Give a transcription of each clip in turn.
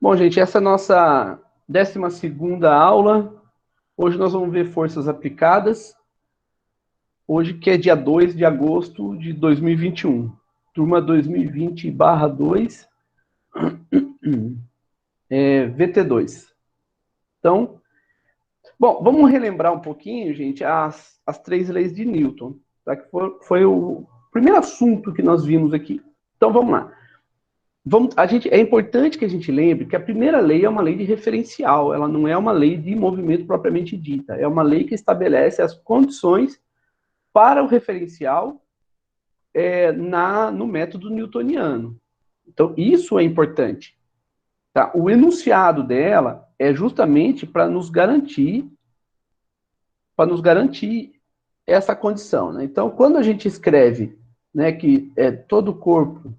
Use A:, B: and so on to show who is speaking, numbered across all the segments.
A: Bom, gente, essa é a nossa 12ª aula. Hoje nós vamos ver forças aplicadas. Hoje que é dia 2 de agosto de 2021. Turma 2020/2, VT2. Então, bom, vamos relembrar um pouquinho, gente, as 3 leis de Newton, tá? Que foi o primeiro assunto que nós vimos aqui. Então, vamos lá. É importante que a gente lembre que a primeira lei é uma lei de referencial, ela não é uma lei de movimento propriamente dita, é uma lei que estabelece as condições para o referencial no método newtoniano. Então, isso é importante. Tá? O enunciado dela é justamente para nos garantir essa condição. Né? Então, quando a gente escreve, né, que todo corpo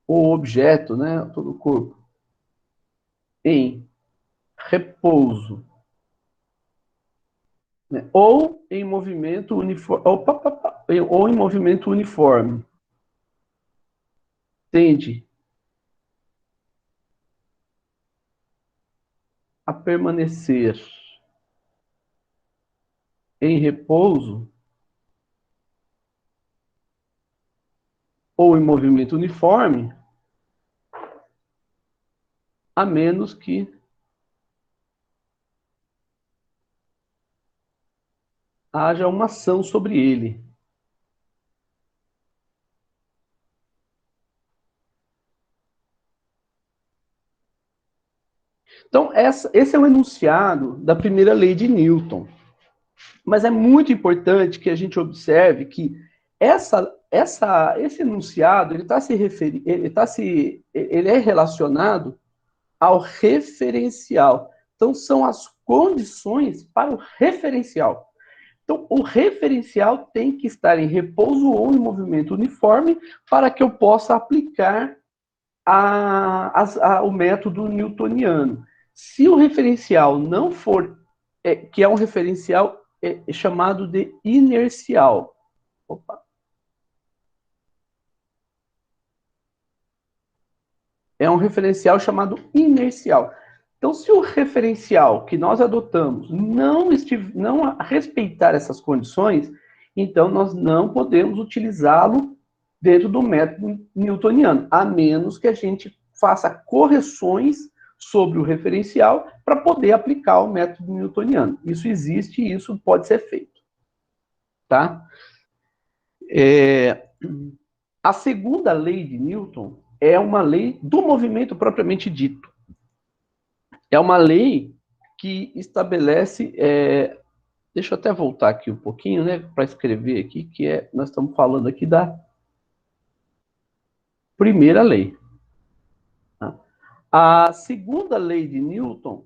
A: ou objeto, né, todo corpo em repouso, né, ou em movimento uniforme, ou em movimento uniforme, tende a permanecer em repouso ou em movimento uniforme, a menos que haja uma ação sobre ele. Então, esse é o enunciado da primeira lei de Newton. Mas é muito importante que a gente observe que esse enunciado ele é relacionado ao referencial. Então, são as condições para o referencial. Então, o referencial tem que estar em repouso ou em movimento uniforme para que eu possa aplicar o método newtoniano. Se o referencial não for, que é um referencial chamado de inercial. Opa. É um referencial chamado inercial. Então, se o referencial que nós adotamos não respeitar essas condições, então nós não podemos utilizá-lo dentro do método newtoniano, a menos que a gente faça correções sobre o referencial para poder aplicar o método newtoniano. Isso existe e isso pode ser feito. Tá? A segunda lei de Newton é uma lei do movimento propriamente dito. É uma lei que estabelece... deixa eu até voltar aqui um pouquinho, né, para escrever aqui, nós estamos falando aqui da primeira lei. Tá? A segunda lei de Newton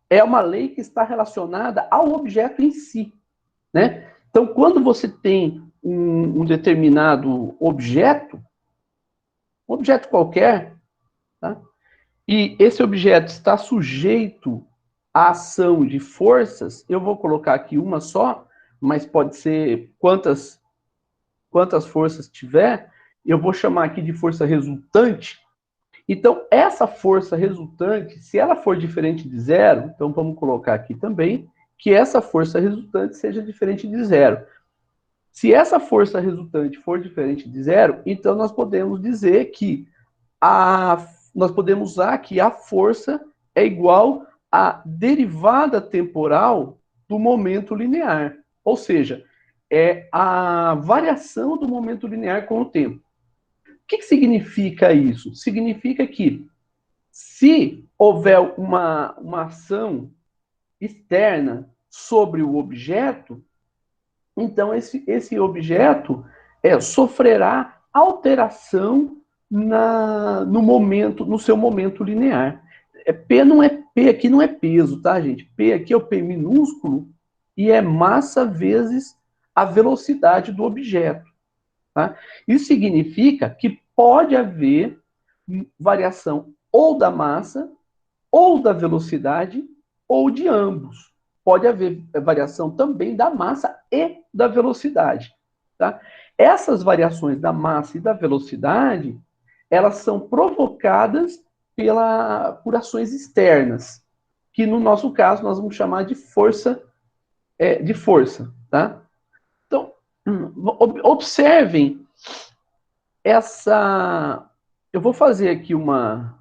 A: é uma lei que está relacionada ao objeto em si. Né? Então, quando você tem um determinado objeto qualquer, tá? E esse objeto está sujeito à ação de forças, eu vou colocar aqui uma só, mas pode ser quantas forças tiver, eu vou chamar aqui de força resultante. Então, essa força resultante, se ela for diferente de zero, então vamos colocar aqui também que essa força resultante seja diferente de zero. Se essa força resultante for diferente de zero, então nós podemos dizer que nós podemos usar que a força é igual à derivada temporal do momento linear. Ou seja, é a variação do momento linear com o tempo. O que significa isso? Significa que se houver uma ação externa sobre o objeto, então esse objeto sofrerá alteração no seu momento linear. P aqui não é peso, tá, gente? P aqui é o P minúsculo e é massa vezes a velocidade do objeto. Tá? Isso significa que pode haver variação ou da massa, ou da velocidade, ou de ambos. Pode haver variação também da massa e da velocidade. Tá? Essas variações da massa e da velocidade, elas são provocadas por ações externas, que no nosso caso nós vamos chamar de força, tá? Então, observem essa... Eu vou fazer aqui uma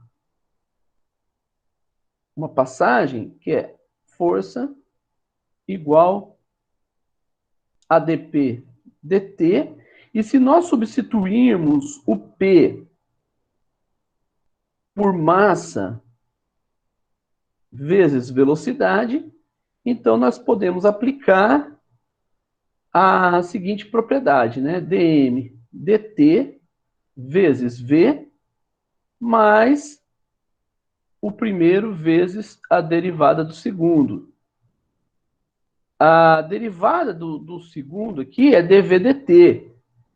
A: passagem que é força igual a dp dt, e se nós substituirmos o P por massa vezes velocidade, então nós podemos aplicar a seguinte propriedade, né? dm dt vezes v mais o primeiro vezes a derivada do segundo. A derivada do segundo aqui é dv/dt,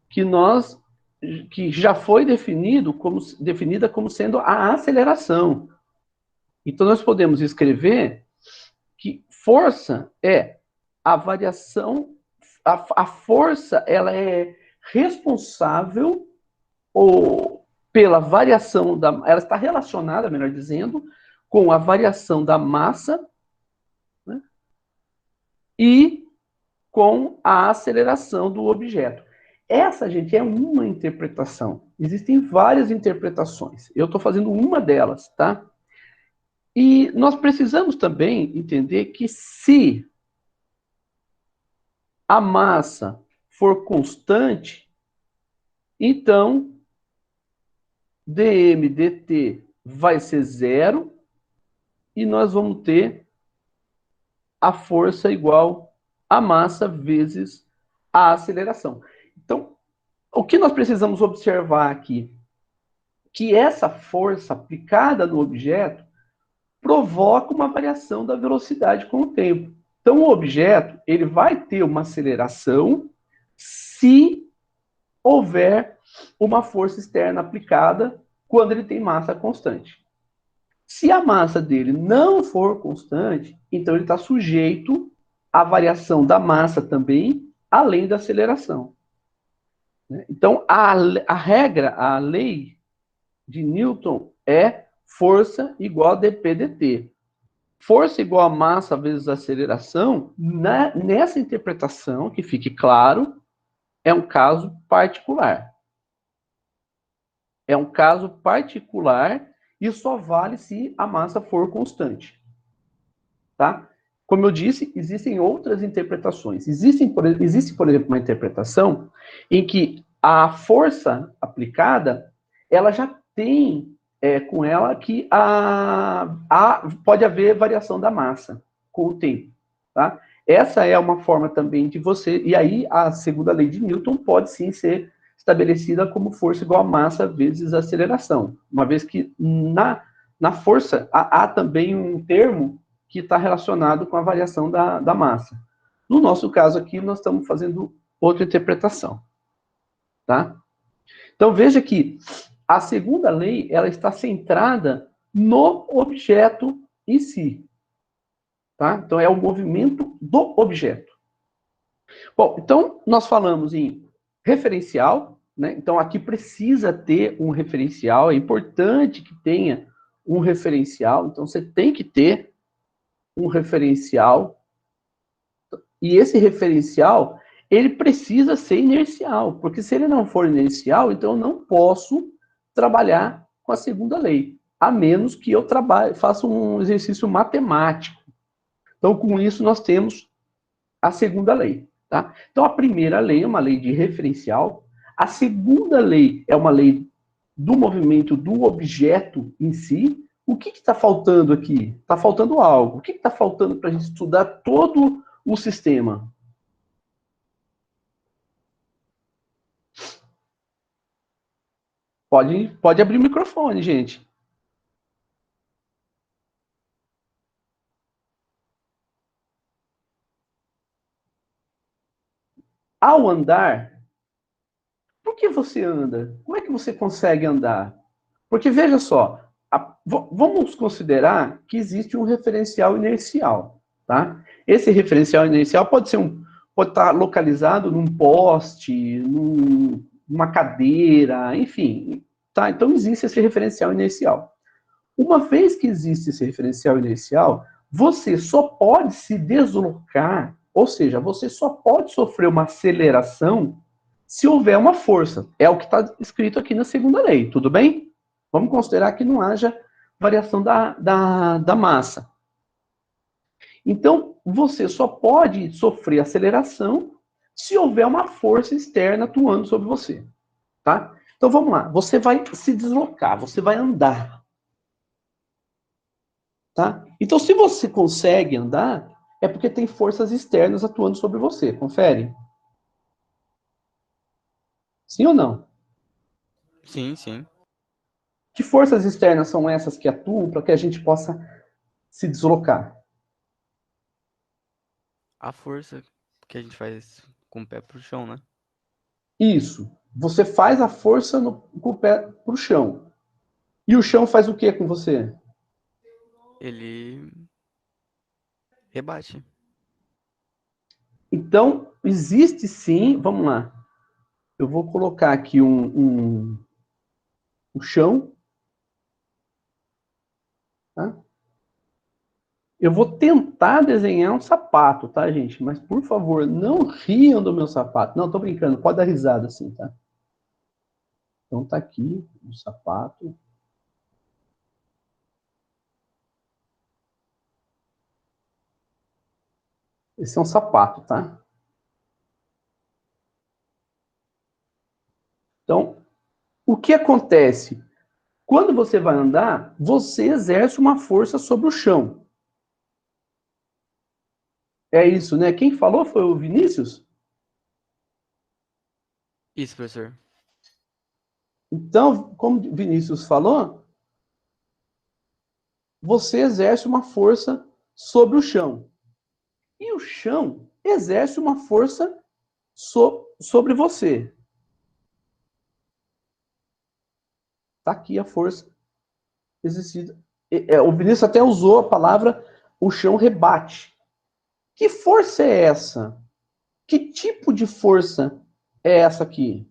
A: que já foi definida como sendo a aceleração. Então, nós podemos escrever que força é a variação, a força ela é responsável pela variação ela está relacionada, melhor dizendo, com a variação da massa, né, e com a aceleração do objeto. Essa, gente, é uma interpretação. Existem várias interpretações. Eu estou fazendo uma delas, tá? E nós precisamos também entender que se a massa for constante, então dm dt vai ser zero e nós vamos ter a força igual a massa vezes a aceleração. Então, o que nós precisamos observar aqui? Que essa força aplicada no objeto provoca uma variação da velocidade com o tempo. Então, o objeto ele vai ter uma aceleração se houver uma força externa aplicada quando ele tem massa constante. Se a massa dele não for constante, então ele está sujeito à variação da massa também, além da aceleração. Então, a regra, a lei de Newton é força igual a dp dt. Força igual a massa vezes aceleração, nessa interpretação, que fique claro, é um caso particular. É um caso particular e só vale se a massa for constante. Tá? Como eu disse, existem outras interpretações. Existe, por exemplo, uma interpretação em que a força aplicada, ela já tem com ela que pode haver variação da massa com o tempo. Tá? Essa é uma forma também de você... E aí, a segunda lei de Newton pode sim ser estabelecida como força igual a massa vezes aceleração. Uma vez que na força há também um termo que está relacionado com a variação da massa. No nosso caso aqui, nós estamos fazendo outra interpretação. Tá? Então, veja que a segunda lei ela está centrada no objeto em si. Tá? Então, é o movimento do objeto. Bom, então, nós falamos em referencial, né? Então, aqui precisa ter um referencial, é importante que tenha um referencial, então você tem que ter um referencial, e esse referencial, ele precisa ser inercial, porque se ele não for inercial, então eu não posso trabalhar com a segunda lei, a menos que eu faça um exercício matemático. Então, com isso, nós temos a segunda lei. Tá? Então, a primeira lei é uma lei de referencial, a segunda lei é uma lei do movimento do objeto em si. O que está faltando aqui? Está faltando algo. O que está faltando para a gente estudar todo o sistema? Pode abrir o microfone, gente. Ao andar, por que você anda? Como é que você consegue andar? Porque, veja só, vamos considerar que existe um referencial inercial. Tá? Esse referencial inercial pode estar localizado num poste, numa cadeira, enfim, Tá? Então, existe esse referencial inercial. Uma vez que existe esse referencial inercial, você só pode se deslocar, ou seja, você só pode sofrer uma aceleração se houver uma força. É o que está escrito aqui na segunda lei, tudo bem? Vamos considerar que não haja variação da massa. Então, você só pode sofrer aceleração se houver uma força externa atuando sobre você, tá? Então, vamos lá. Você vai se deslocar, você vai andar, tá? Então, se você consegue andar, é porque tem forças externas atuando sobre você. Confere? Sim ou não?
B: Sim, sim.
A: Que forças externas são essas que atuam para que a gente possa se deslocar?
B: A força que a gente faz com o pé pro chão, né?
A: Isso. Você faz a força com o pé para o chão. E o chão faz o que com você?
B: Ele rebate.
A: Então, existe sim, vamos lá. Eu vou colocar aqui um chão, tá? Eu vou tentar desenhar um sapato, tá, gente? Mas, por favor, não riam do meu sapato. Não, tô brincando, pode dar risada assim, tá? Então tá aqui o sapato. Esse é um sapato, tá? Então, o que acontece? Quando você vai andar, você exerce uma força sobre o chão. É isso, né? Quem falou foi o Vinícius?
B: Isso, professor.
A: Então, como o Vinícius falou, você exerce uma força sobre o chão. E o chão exerce uma força sobre você. Está aqui a força exercida. O Vinícius até usou a palavra o chão rebate. Que força é essa? Que tipo de força é essa aqui?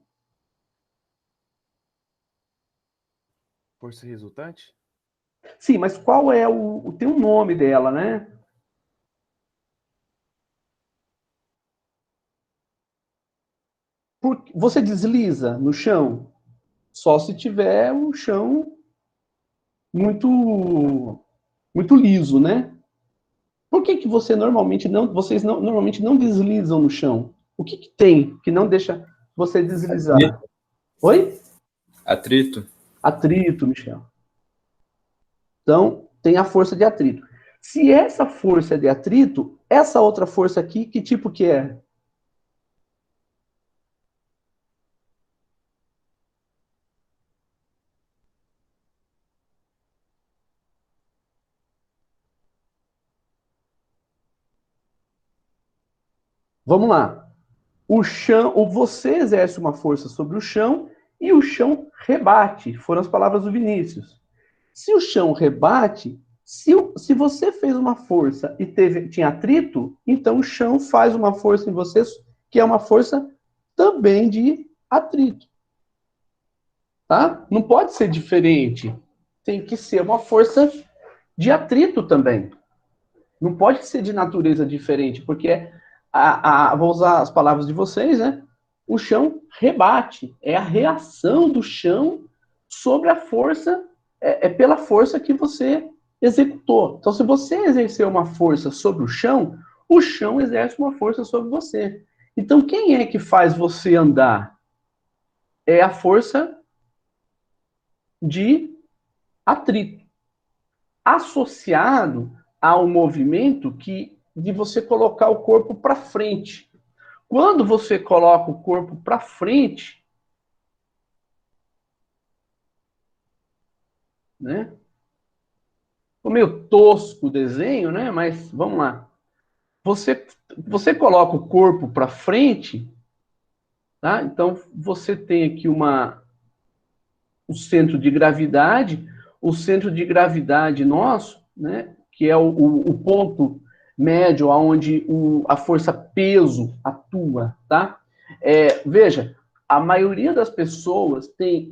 C: Força resultante?
A: Sim, mas qual é tem um nome dela, né? Você desliza no chão só se tiver um chão muito muito liso, né? Por que que vocês normalmente não deslizam no chão? O que que tem que não deixa você deslizar?
D: Atrito.
A: Oi?
D: Atrito.
A: Atrito, Michel. Então, tem a força de atrito. Se essa força é de atrito, essa outra força aqui, que tipo que é? Vamos lá. O chão, ou você exerce uma força sobre o chão e o chão rebate. Foram as palavras do Vinícius. Se o chão rebate, se você fez uma força e tinha atrito, então o chão faz uma força em você, que é uma força também de atrito. Tá? Não pode ser diferente. Tem que ser uma força de atrito também. Não pode ser de natureza diferente, porque vou usar as palavras de vocês, né? O chão rebate. É a reação do chão sobre a força, pela força que você executou. Então, se você exerceu uma força sobre o chão exerce uma força sobre você. Então, quem é que faz você andar? É a força de atrito, associado ao movimento de você colocar o corpo para frente. Quando você coloca o corpo para frente, né? Ficou meio tosco o desenho, né? Mas vamos lá. Você coloca o corpo para frente, tá? Então você tem aqui o centro de gravidade. O centro de gravidade nosso, né? Que é o ponto médio onde a força peso atua, tá? Veja, a maioria das pessoas tem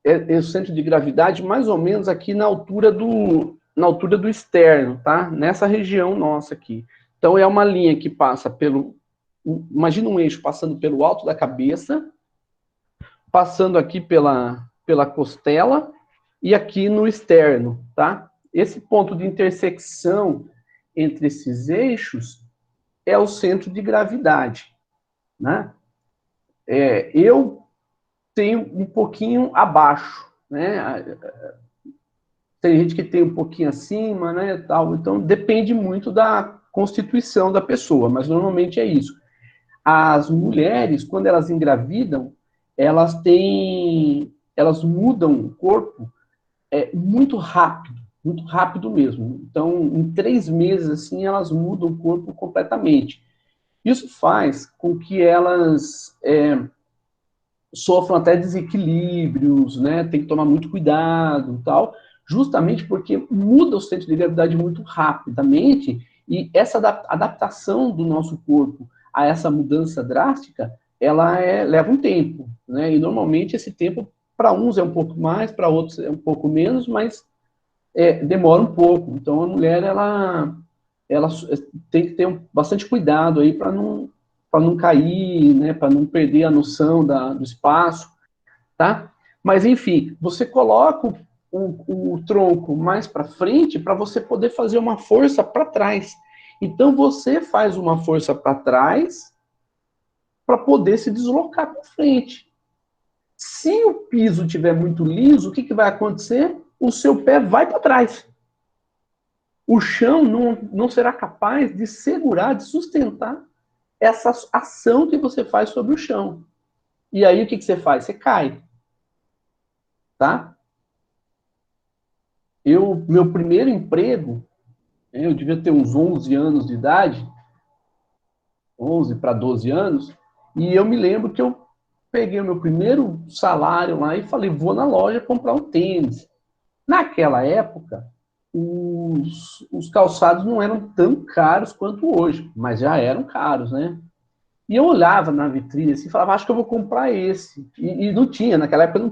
A: o centro de gravidade mais ou menos aqui na altura do externo, tá? Nessa região nossa aqui. Então, é uma linha que passa imagina um eixo passando pelo alto da cabeça, passando aqui pela costela e aqui no externo, tá? Esse ponto de intersecção entre esses eixos é o centro de gravidade, né? Eu tenho um pouquinho abaixo, né? Tem gente que tem um pouquinho acima, né, tal. Então, depende muito da constituição da pessoa, mas normalmente é isso. As mulheres, quando elas engravidam, elas mudam o corpo muito rápido mesmo. Então, em 3 meses, assim, elas mudam o corpo completamente. Isso faz com que elas sofram até desequilíbrios, né? Tem que tomar muito cuidado, tal, justamente porque muda o centro de gravidade muito rapidamente e essa adaptação do nosso corpo a essa mudança drástica, ela leva um tempo, né? E normalmente esse tempo para uns é um pouco mais, para outros é um pouco menos, mas demora um pouco. Então a mulher ela tem que ter bastante cuidado aí para não cair, né, para não perder a noção do espaço, tá? Mas enfim, você coloca o tronco mais para frente para você poder fazer uma força para trás. Então você faz uma força para trás para poder se deslocar para frente. Se o piso estiver muito liso, o que vai acontecer? O seu pé vai para trás. O chão não será capaz de segurar, de sustentar essa ação que você faz sobre o chão. E aí o que você faz? Você cai, tá? Meu primeiro emprego, eu devia ter uns 11 anos de idade, 11 para 12 anos, e eu me lembro que eu peguei o meu primeiro salário lá e falei, vou na loja comprar um tênis. Naquela época, os calçados não eram tão caros quanto hoje, mas já eram caros, né? E eu olhava na vitrine assim, e falava, acho que eu vou comprar esse. E não tinha, naquela época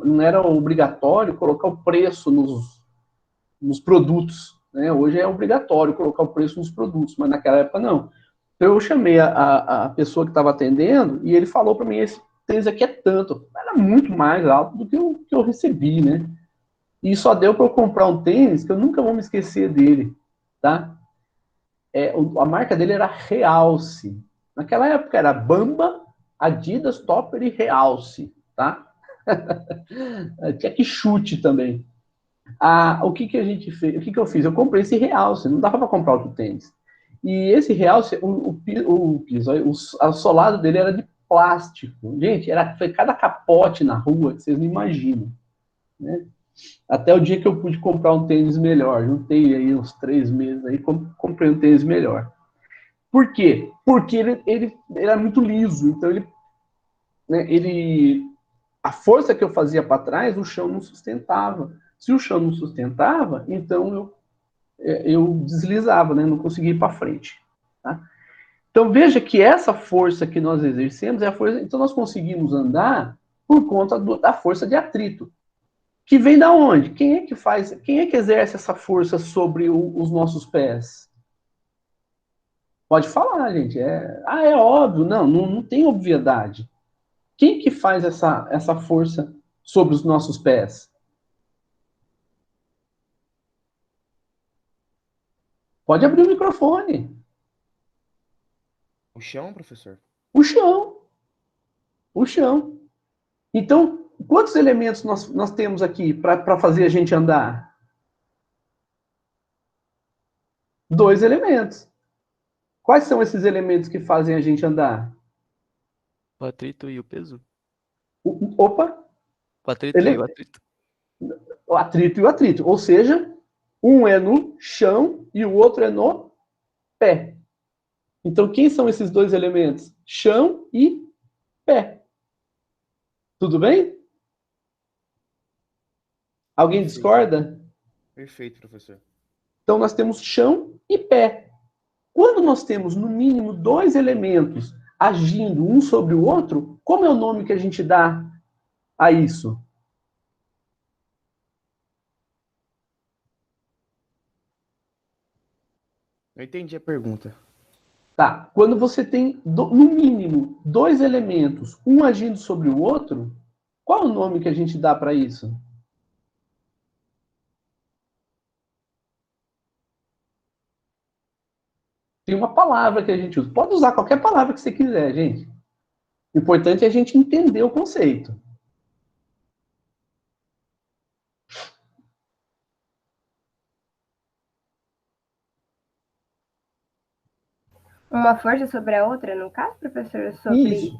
A: não era obrigatório colocar o preço nos produtos, né? Hoje é obrigatório colocar o preço nos produtos, mas naquela época não. Então eu chamei a pessoa que estava atendendo e ele falou para mim, esse tênis aqui é tanto. Era muito mais alto do que eu recebi, né? E só deu para eu comprar um tênis que eu nunca vou me esquecer dele, tá? A marca dele era Realce. Naquela época era Bamba, Adidas, Topper e Realce, tá? Tinha que chute também. O que a gente fez? O que eu fiz? Eu comprei esse Realce, não dava para comprar outro tênis. E esse Realce, o solado dele era de plástico. Gente, foi cada capote na rua que vocês não imaginam, né? Até o dia que eu pude comprar um tênis melhor. Juntei aí uns 3 meses aí, comprei um tênis melhor. Por quê? Porque ele era muito liso. Então né, a força que eu fazia para trás, o chão não sustentava. Se o chão não sustentava, então eu deslizava, né? Não conseguia ir para frente. Tá? Então veja que essa força que nós exercemos é a força. Então nós conseguimos andar por conta da força de atrito. Que vem da onde? Quem é que exerce essa força sobre os nossos pés? Pode falar, gente. É óbvio. Não tem obviedade. Quem que faz essa força sobre os nossos pés? Pode abrir o microfone.
C: O chão, professor?
A: O chão. O chão. Então, quantos elementos nós temos aqui para fazer a gente andar? 2 elementos. Quais são esses elementos que fazem a gente andar?
B: O atrito e o peso?
A: Opa!
B: O atrito e o atrito.
A: O atrito e o atrito. Ou seja, um é no chão e o outro é no pé. Então, quem são esses 2 elementos? Chão e pé. Tudo bem? Alguém
C: Perfeito.
A: discorda?
C: Perfeito, professor.
A: Então, nós temos chão e pé. Quando nós temos, no mínimo, 2 elementos agindo um sobre o outro, como é o nome que a gente dá a isso?
C: Eu entendi a pergunta.
A: Tá. Quando você tem, no mínimo, dois elementos, um agindo sobre o outro, qual é o nome que a gente dá para isso? Tem uma palavra que a gente usa. Pode usar qualquer palavra que você quiser, gente. O importante é a gente entender o conceito.
D: Uma força sobre a outra, no caso, professor? Sobre...
A: Isso.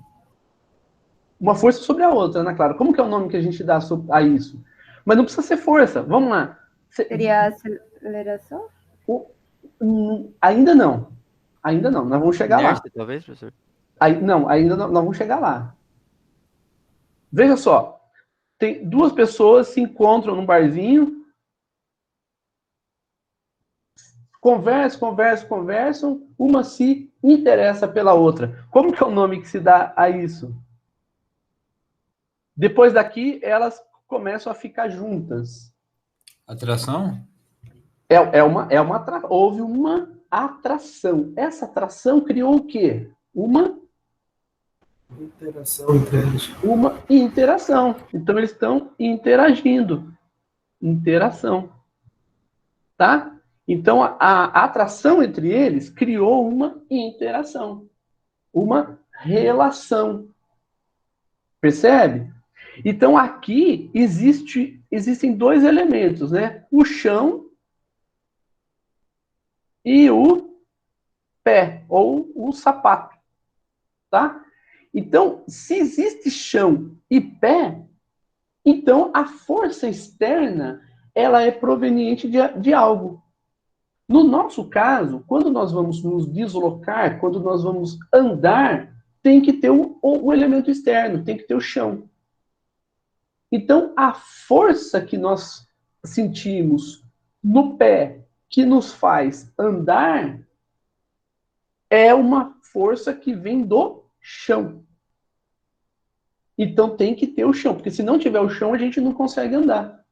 A: Uma força sobre a outra, Ana Clara. Como que é o nome que a gente dá a isso? Mas não precisa ser força. Vamos lá.
D: Seria a aceleração?
A: Ainda não. Ainda não. Nós vamos chegar
B: Inércia,
A: lá.
B: talvez, professor?
A: Não, ainda não, nós vamos chegar lá. Veja só. Tem duas pessoas se encontram num barzinho, conversam, uma se interessa pela outra. Como que é o nome que se dá a isso? Depois daqui, elas começam a ficar juntas.
E: Atração?
A: Houve uma atração. Essa atração criou o quê? Uma
E: Interação entre eles.
A: Uma interação. Então, eles estão interagindo. Interação. Tá? Então, a atração entre eles criou uma interação. Uma relação. Percebe? Então, aqui existem dois elementos, né? O chão e o pé, ou o sapato. Tá? Então, se existe chão e pé, então a força externa ela é proveniente de algo. No nosso caso, quando nós vamos nos deslocar, quando nós vamos andar, tem que ter o elemento externo, tem que ter o chão. Então, a força que nós sentimos no pé, que nos faz andar, é uma força que vem do chão. Então tem que ter o chão, porque se não tiver o chão, a gente não consegue andar.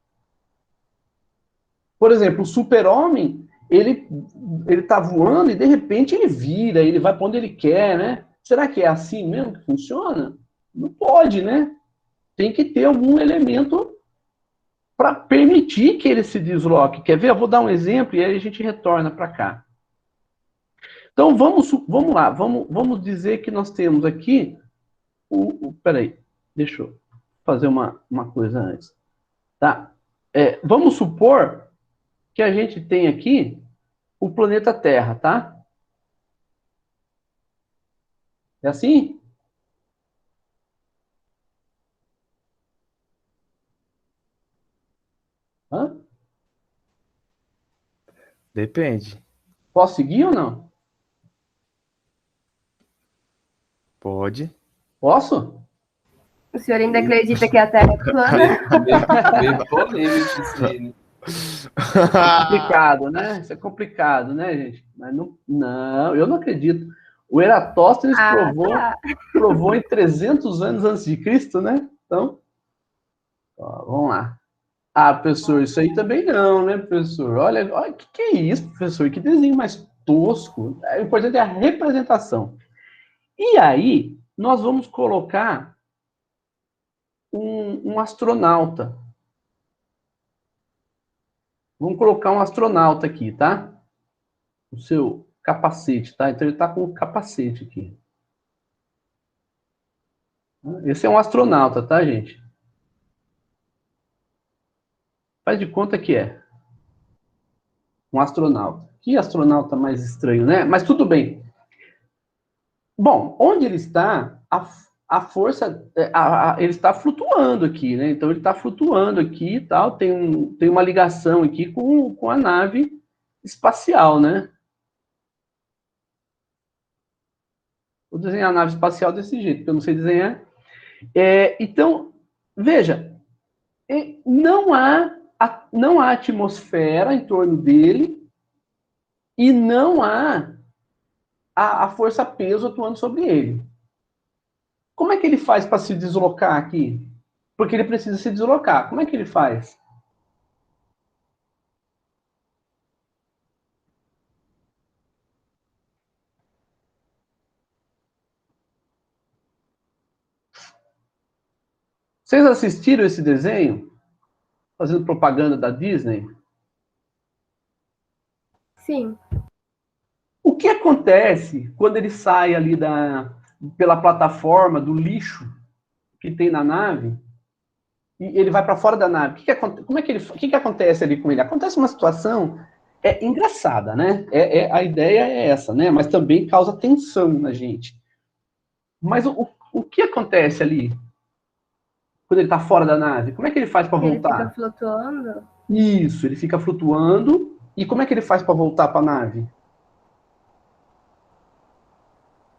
A: Por exemplo, o super-homem, ele tá voando e de repente ele vira, ele vai para onde ele quer, né? Será que é assim mesmo que funciona? Não pode, né? Tem que ter algum elemento para permitir que ele se desloque. Quer ver? Eu vou dar um exemplo e aí a gente retorna para cá. Então vamos lá, vamos dizer que nós temos aqui peraí, deixa eu fazer uma coisa antes. Tá? Vamos supor que a gente tem aqui o planeta Terra, tá? É assim? Hã?
C: Depende.
A: Posso seguir ou não?
C: Pode.
A: Posso?
D: O senhor ainda acredita que a Terra é plana?
E: Meio polêmico isso aí, né?
A: Complicado, né? Isso é complicado, né, gente? Mas não, eu não acredito. O Eratóstenes provou em 300 anos antes de Cristo, né? Então, ó, vamos lá. Ah, professor, isso aí também não, né, professor? Olha, o que é isso, professor? Que desenho mais tosco. O importante é a representação. E aí, nós vamos colocar um astronauta. Vamos colocar um astronauta aqui, tá? O seu capacete, tá? Então ele tá com o capacete aqui. Esse é um astronauta, tá, gente? Faz de conta que é um astronauta. Que astronauta mais estranho, né? Mas tudo bem. Bom, onde ele está, a força, ele está flutuando aqui, né? Então ele está flutuando aqui e tal, tem uma ligação aqui com a nave espacial, né? Vou desenhar a nave espacial desse jeito, porque eu não sei desenhar. Então, veja, não há atmosfera em torno dele e não há a força-peso atuando sobre ele. Como é que ele faz para se deslocar aqui? Porque ele precisa se deslocar. Como é que ele faz? Vocês assistiram esse desenho? Fazendo propaganda da Disney?
D: Sim.
A: O que acontece quando ele sai ali pela plataforma do lixo que tem na nave e ele vai para fora da nave? O que acontece ali com ele? Acontece uma situação engraçada, né? A ideia é essa, né? Mas também causa tensão na gente. Mas o que acontece ali quando ele está fora da nave? Como é que ele faz para
D: Ele fica
A: voltar?
D: flutuando.
A: Isso, ele fica flutuando. E como é que ele faz para voltar para a nave?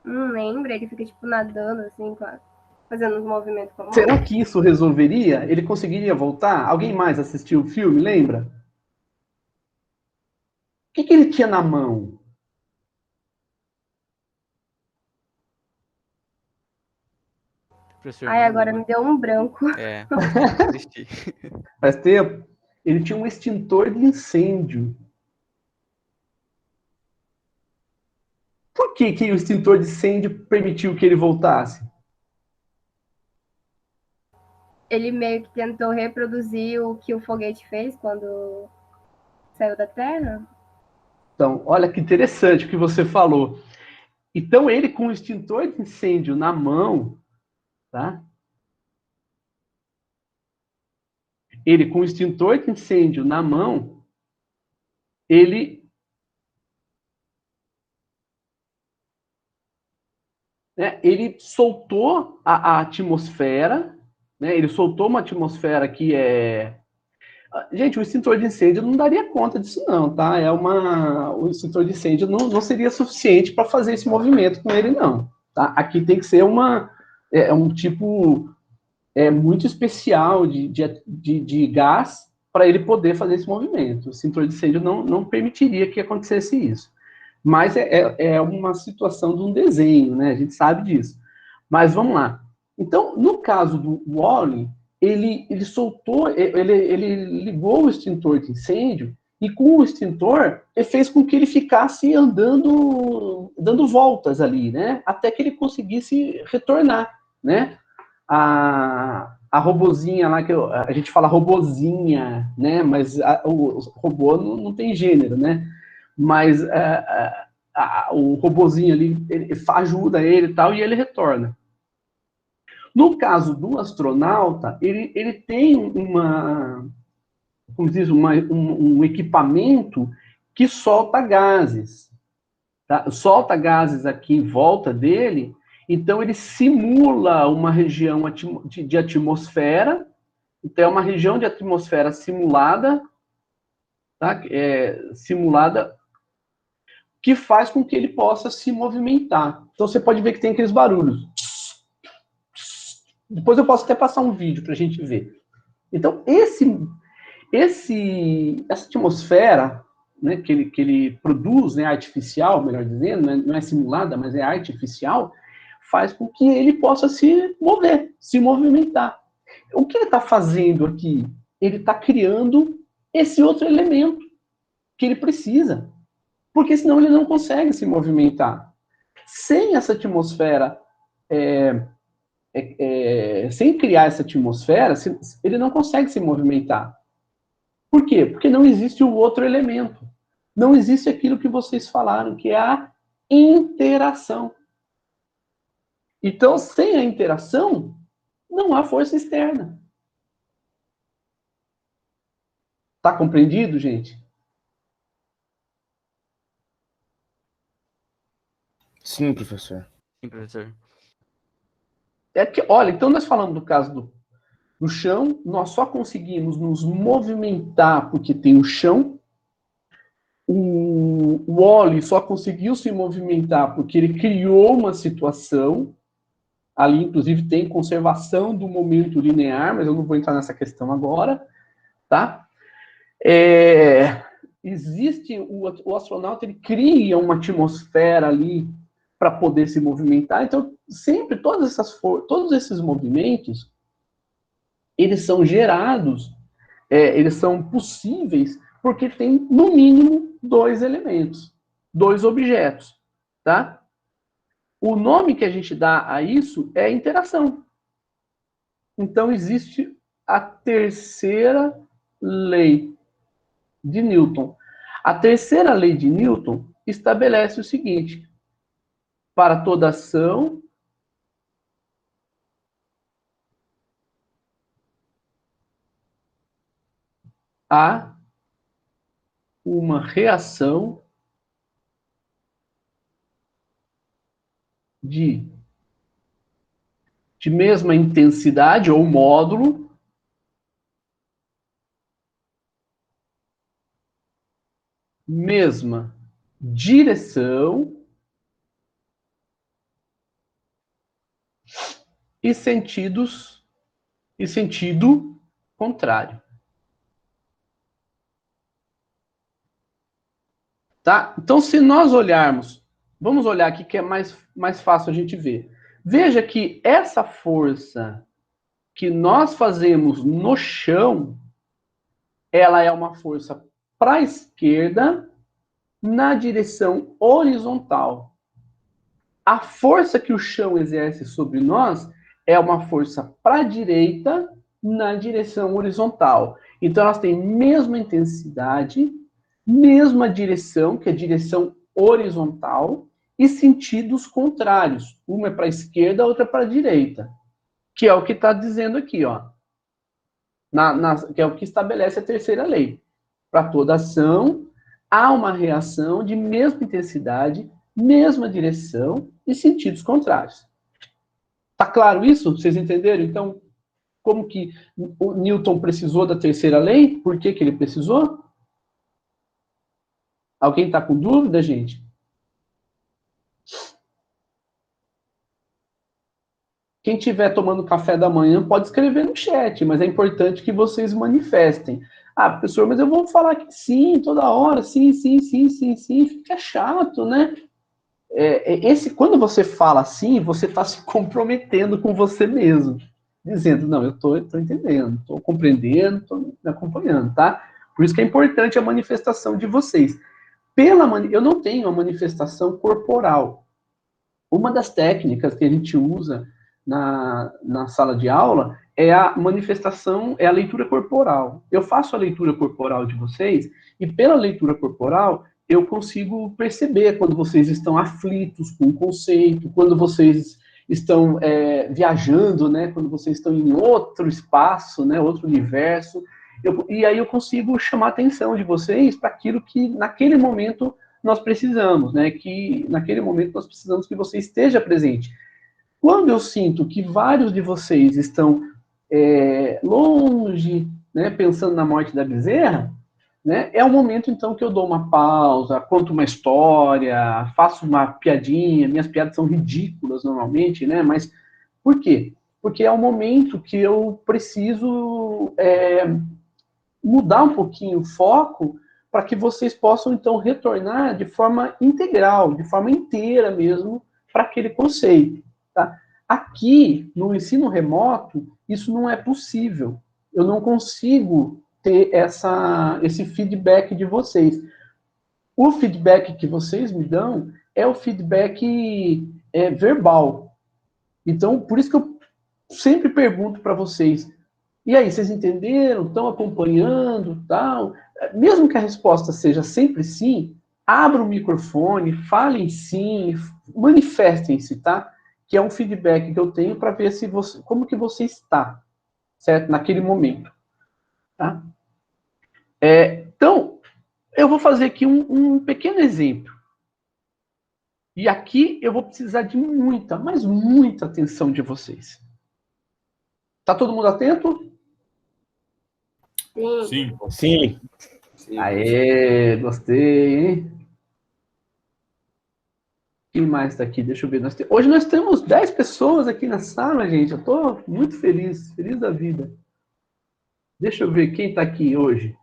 D: Não lembro, ele fica tipo nadando assim, fazendo uns movimentos com a mão.
A: Será que isso resolveria? Ele conseguiria voltar? Alguém mais assistiu o filme, lembra? O que ele tinha na mão?
B: Professor,
D: Ai,
B: não
D: agora
B: lembro.
D: me deu um branco.
B: É, assisti.
A: Faz tempo? Ele tinha um extintor de incêndio. Por que o extintor de incêndio permitiu que ele voltasse?
D: Ele meio que tentou reproduzir o que o foguete fez quando saiu da Terra.
A: Então, olha que interessante o que você falou. Então, ele com o extintor de incêndio na mão, tá? Ele com o extintor de incêndio na mão, ele soltou a atmosfera, né? Ele soltou uma atmosfera que é... Gente, o extintor de incêndio não daria conta disso não, tá? O extintor de incêndio não seria suficiente para fazer esse movimento com ele, não. Tá? Aqui tem que ser um tipo muito especial de gás para ele poder fazer esse movimento. O extintor de incêndio não permitiria que acontecesse isso. Mas é uma situação de um desenho, né? A gente sabe disso. Mas vamos lá. Então, no caso do Wall-E, ele soltou, ele ligou o extintor de incêndio e com o extintor ele fez com que ele ficasse dando voltas ali, né? Até que ele conseguisse retornar, né? A robozinha lá, a gente fala robozinha, né? Mas o robô não tem gênero, né? Mas o robozinho ali ele ajuda ele e tal, e ele retorna. No caso do astronauta, ele tem como diz, um equipamento que solta gases. Tá? Solta gases aqui em volta dele, então ele simula uma região de atmosfera, então é uma região de atmosfera simulada, tá? Simulada, que faz com que ele possa se movimentar. Então você pode ver que tem aqueles barulhos. Depois eu posso até passar um vídeo para a gente ver. Então, essa atmosfera, né, que ele produz, né, artificial, melhor dizendo, né, não é simulada, mas é artificial, faz com que ele possa se mover, se movimentar. O que ele está fazendo aqui? Ele está criando esse outro elemento que ele precisa, porque senão ele não consegue se movimentar. Sem essa atmosfera sem criar essa atmosfera, ele não consegue se movimentar. Por quê? Porque não existe o outro elemento. Não existe aquilo que vocês falaram, que é a interação. Então, sem a interação, não há força externa. Tá compreendido, gente?
C: Sim, professor.
B: Sim, professor.
A: Olha, então nós falamos do caso do chão, nós só conseguimos nos movimentar porque tem o chão. O Wall-E só conseguiu se movimentar porque ele criou uma situação. Ali, inclusive, tem conservação do momento linear, mas eu não vou entrar nessa questão agora, tá? Existe o astronauta, ele cria uma atmosfera ali para poder se movimentar. Então, sempre todos esses movimentos, eles são gerados, eles são possíveis porque tem no mínimo dois elementos, dois objetos, tá? O nome que a gente dá a isso é interação. então existe a terceira lei de Newton. A terceira lei de Newton estabelece o seguinte: para toda ação, há uma reação de mesma intensidade ou módulo mesma direção e sentido contrário. Tá? Então, se nós olharmos, vamos olhar aqui que é mais fácil a gente ver. Veja que essa força que nós fazemos no chão, ela é uma força para a esquerda na direção horizontal. A força que o chão exerce sobre nós é uma força para a direita na direção horizontal. Então, elas têm mesma intensidade, mesma direção, que é a direção horizontal, e sentidos contrários. Uma é para a esquerda, a outra é para a direita. Que é o que está dizendo aqui, ó. Que é o que estabelece a terceira lei. Para toda ação, há uma reação de mesma intensidade, mesma direção e sentidos contrários. Tá claro isso? Vocês entenderam? Então, como que o Newton precisou da terceira lei? Por que ele precisou? Alguém está com dúvida, gente? Quem estiver tomando café da manhã pode escrever no chat, mas é importante que vocês manifestem. Ah, professor, mas eu vou falar que sim, toda hora, sim, fica chato, né? Quando você fala assim, você está se comprometendo com você mesmo, dizendo, não, eu estou entendendo, estou compreendendo, estou me acompanhando, tá? Por isso que é importante a manifestação de vocês. Eu não tenho a manifestação corporal. Uma das técnicas que a gente usa na sala de aula é a manifestação, é a leitura corporal. Eu faço a leitura corporal de vocês, e pela leitura corporal, eu consigo perceber quando vocês estão aflitos com o conceito, quando vocês estão viajando, né? Quando vocês estão em outro espaço, né? Outro universo. E aí eu consigo chamar a atenção de vocês para aquilo que, naquele momento, nós precisamos, né? Que naquele momento nós precisamos que você esteja presente. Quando eu sinto que vários de vocês estão longe, né, pensando na morte da bezerra, né, é o momento, então, que eu dou uma pausa, conto uma história, faço uma piadinha. Minhas piadas são ridículas, normalmente, né, mas por quê? Porque é o momento que eu preciso mudar um pouquinho o foco para que vocês possam, então, retornar de forma integral, de forma inteira mesmo, para aquele conceito. Tá? Aqui, no ensino remoto, isso não é possível. Eu não consigo ter esse feedback de vocês. O feedback que vocês me dão é o feedback verbal. Então, por isso que eu sempre pergunto para vocês, e aí, vocês entenderam? Estão acompanhando? Tal? Mesmo que a resposta seja sempre sim, abra o microfone, falem sim, manifestem-se, tá? Que é um feedback que eu tenho para ver como que você está, certo? Naquele momento. Tá? Então, eu vou fazer aqui um pequeno exemplo. E aqui eu vou precisar de muita, mas muita atenção de vocês. Tá todo mundo atento?
E: Sim.
C: Sim.
A: Aê, gostei, hein? Quem mais está aqui? Deixa eu ver. Hoje nós temos 10 pessoas aqui na sala, gente. Eu estou muito feliz da vida. Deixa eu ver quem está aqui hoje.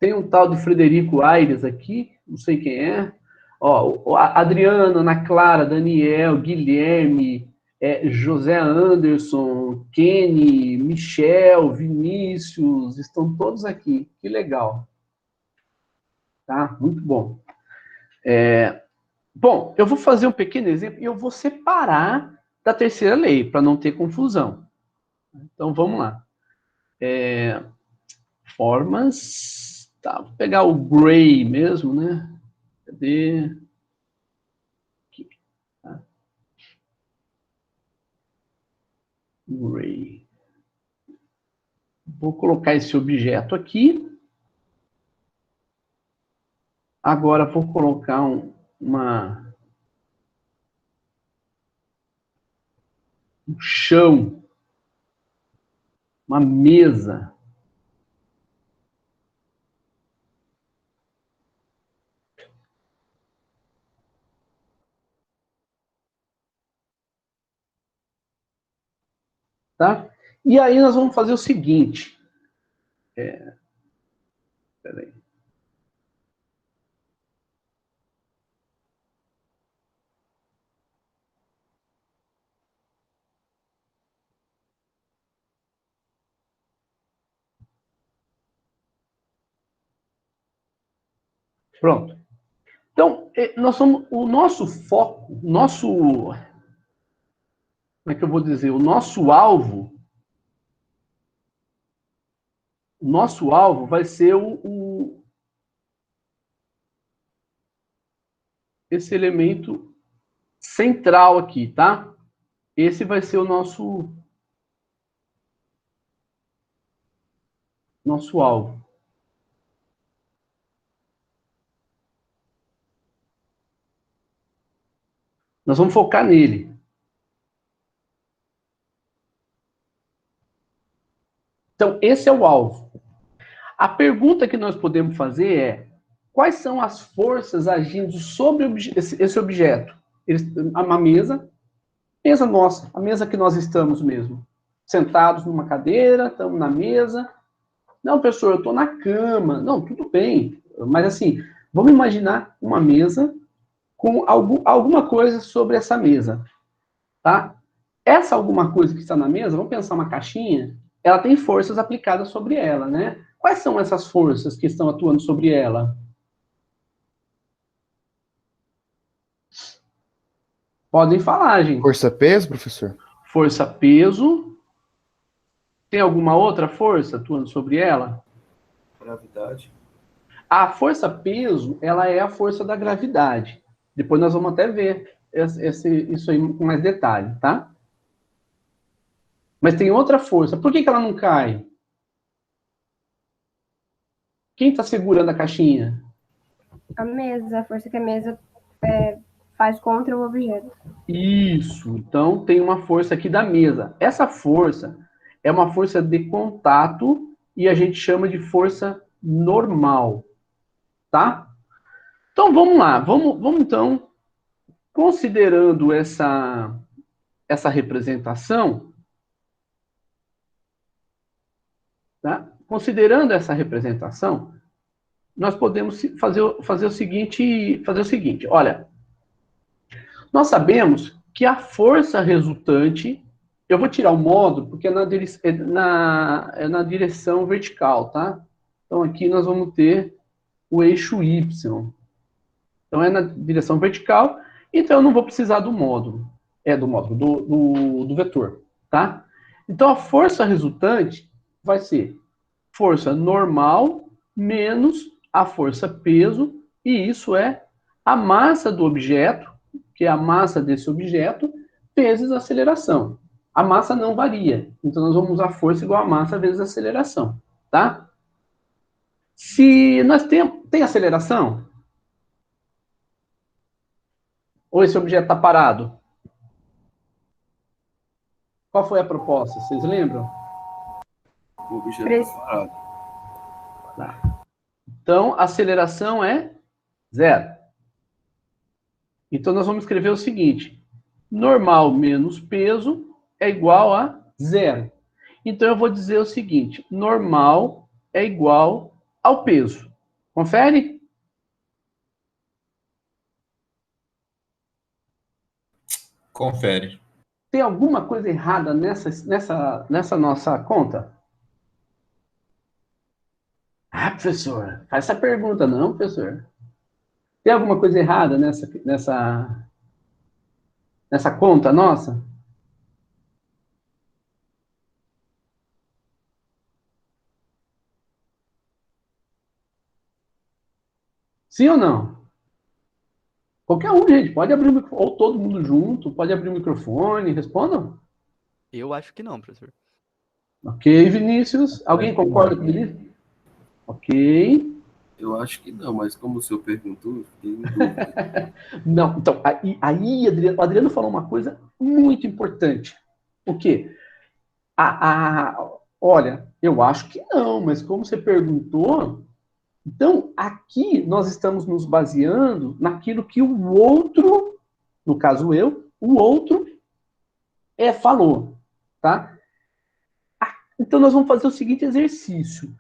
A: Tem um tal de Frederico Aires aqui, não sei quem é. Ó, Adriana, Ana Clara, Daniel, Guilherme, José Anderson, Kenny, Michel, Vinícius, estão todos aqui. Que legal. Tá? Muito bom. Bom, eu vou fazer um pequeno exemplo e eu vou separar da terceira lei, para não ter confusão. Então, vamos lá. Formas. Tá, vou pegar o gray mesmo, né? Cadê? Aqui, tá? Gray. Vou colocar esse objeto aqui. Agora, vou colocar um chão, uma mesa. Tá? E aí nós vamos fazer o seguinte. Peraí. Pronto. Então, o nosso foco, como é que eu vou dizer? O nosso alvo vai ser esse elemento central aqui, tá? Esse vai ser o nosso alvo. Nós vamos focar nele. Então, esse é o alvo. A pergunta que nós podemos fazer é: quais são as forças agindo sobre esse objeto? Uma mesa nossa, a mesa que nós estamos mesmo. Sentados numa cadeira, estamos na mesa. Não, professor, eu estou na cama. Não, tudo bem. Mas assim, vamos imaginar uma mesa com alguma coisa sobre essa mesa, tá? Essa alguma coisa que está na mesa, vamos pensar uma caixinha, ela tem forças aplicadas sobre ela, né? Quais são essas forças que estão atuando sobre ela? Podem falar, gente.
C: Força-peso, professor?
A: Força-peso. Tem alguma outra força atuando sobre ela?
E: Gravidade.
A: A força-peso, ela é a força da gravidade. Depois nós vamos até ver isso aí com mais detalhe, tá? Mas tem outra força. Por que ela não cai? Quem está segurando a caixinha?
D: A mesa, a força que a mesa faz contra o objeto.
A: Isso. Então, tem uma força aqui da mesa. Essa força é uma força de contato e a gente chama de força normal, tá? Então, vamos lá. Vamos então, considerando essa representação, tá? Considerando essa representação, nós podemos fazer o seguinte, olha, nós sabemos que a força resultante, eu vou tirar o módulo, porque é na direção vertical, tá? Então, aqui nós vamos ter o eixo Y. Então, é na direção vertical, então eu não vou precisar do módulo. Do vetor, tá? Então, a força resultante vai ser força normal menos a força peso, e isso é a massa do objeto, que é a massa desse objeto, vezes a aceleração. A massa não varia, então nós vamos usar força igual a massa vezes a aceleração, tá? Se nós tem aceleração, ou esse objeto está parado? Qual foi a proposta? Vocês lembram?
E: O objeto está parado.
A: Tá. Então, a aceleração é zero. Então, nós vamos escrever o seguinte: normal menos peso é igual a zero. Então, eu vou dizer o seguinte: normal é igual ao peso. Confere?
E: Confere.
A: Tem alguma coisa errada nessa nossa conta? Ah, professor, faz essa pergunta, não, professor. Tem alguma coisa errada nessa conta nossa? Sim ou não? Qualquer um, gente, pode abrir o microfone, ou todo mundo junto, pode abrir o microfone, respondam.
B: Eu acho que não, professor.
A: Ok, Vinícius. Alguém concorda com o Vinícius? Ok.
E: Eu acho que não, mas como o senhor perguntou, eu fiquei em dúvida.
A: Não, então, aí o Adriano falou uma coisa muito importante. O quê? Olha, eu acho que não, mas como você perguntou, então aqui nós estamos nos baseando naquilo que o outro, no caso eu, o outro falou, tá? Então nós vamos fazer o seguinte exercício.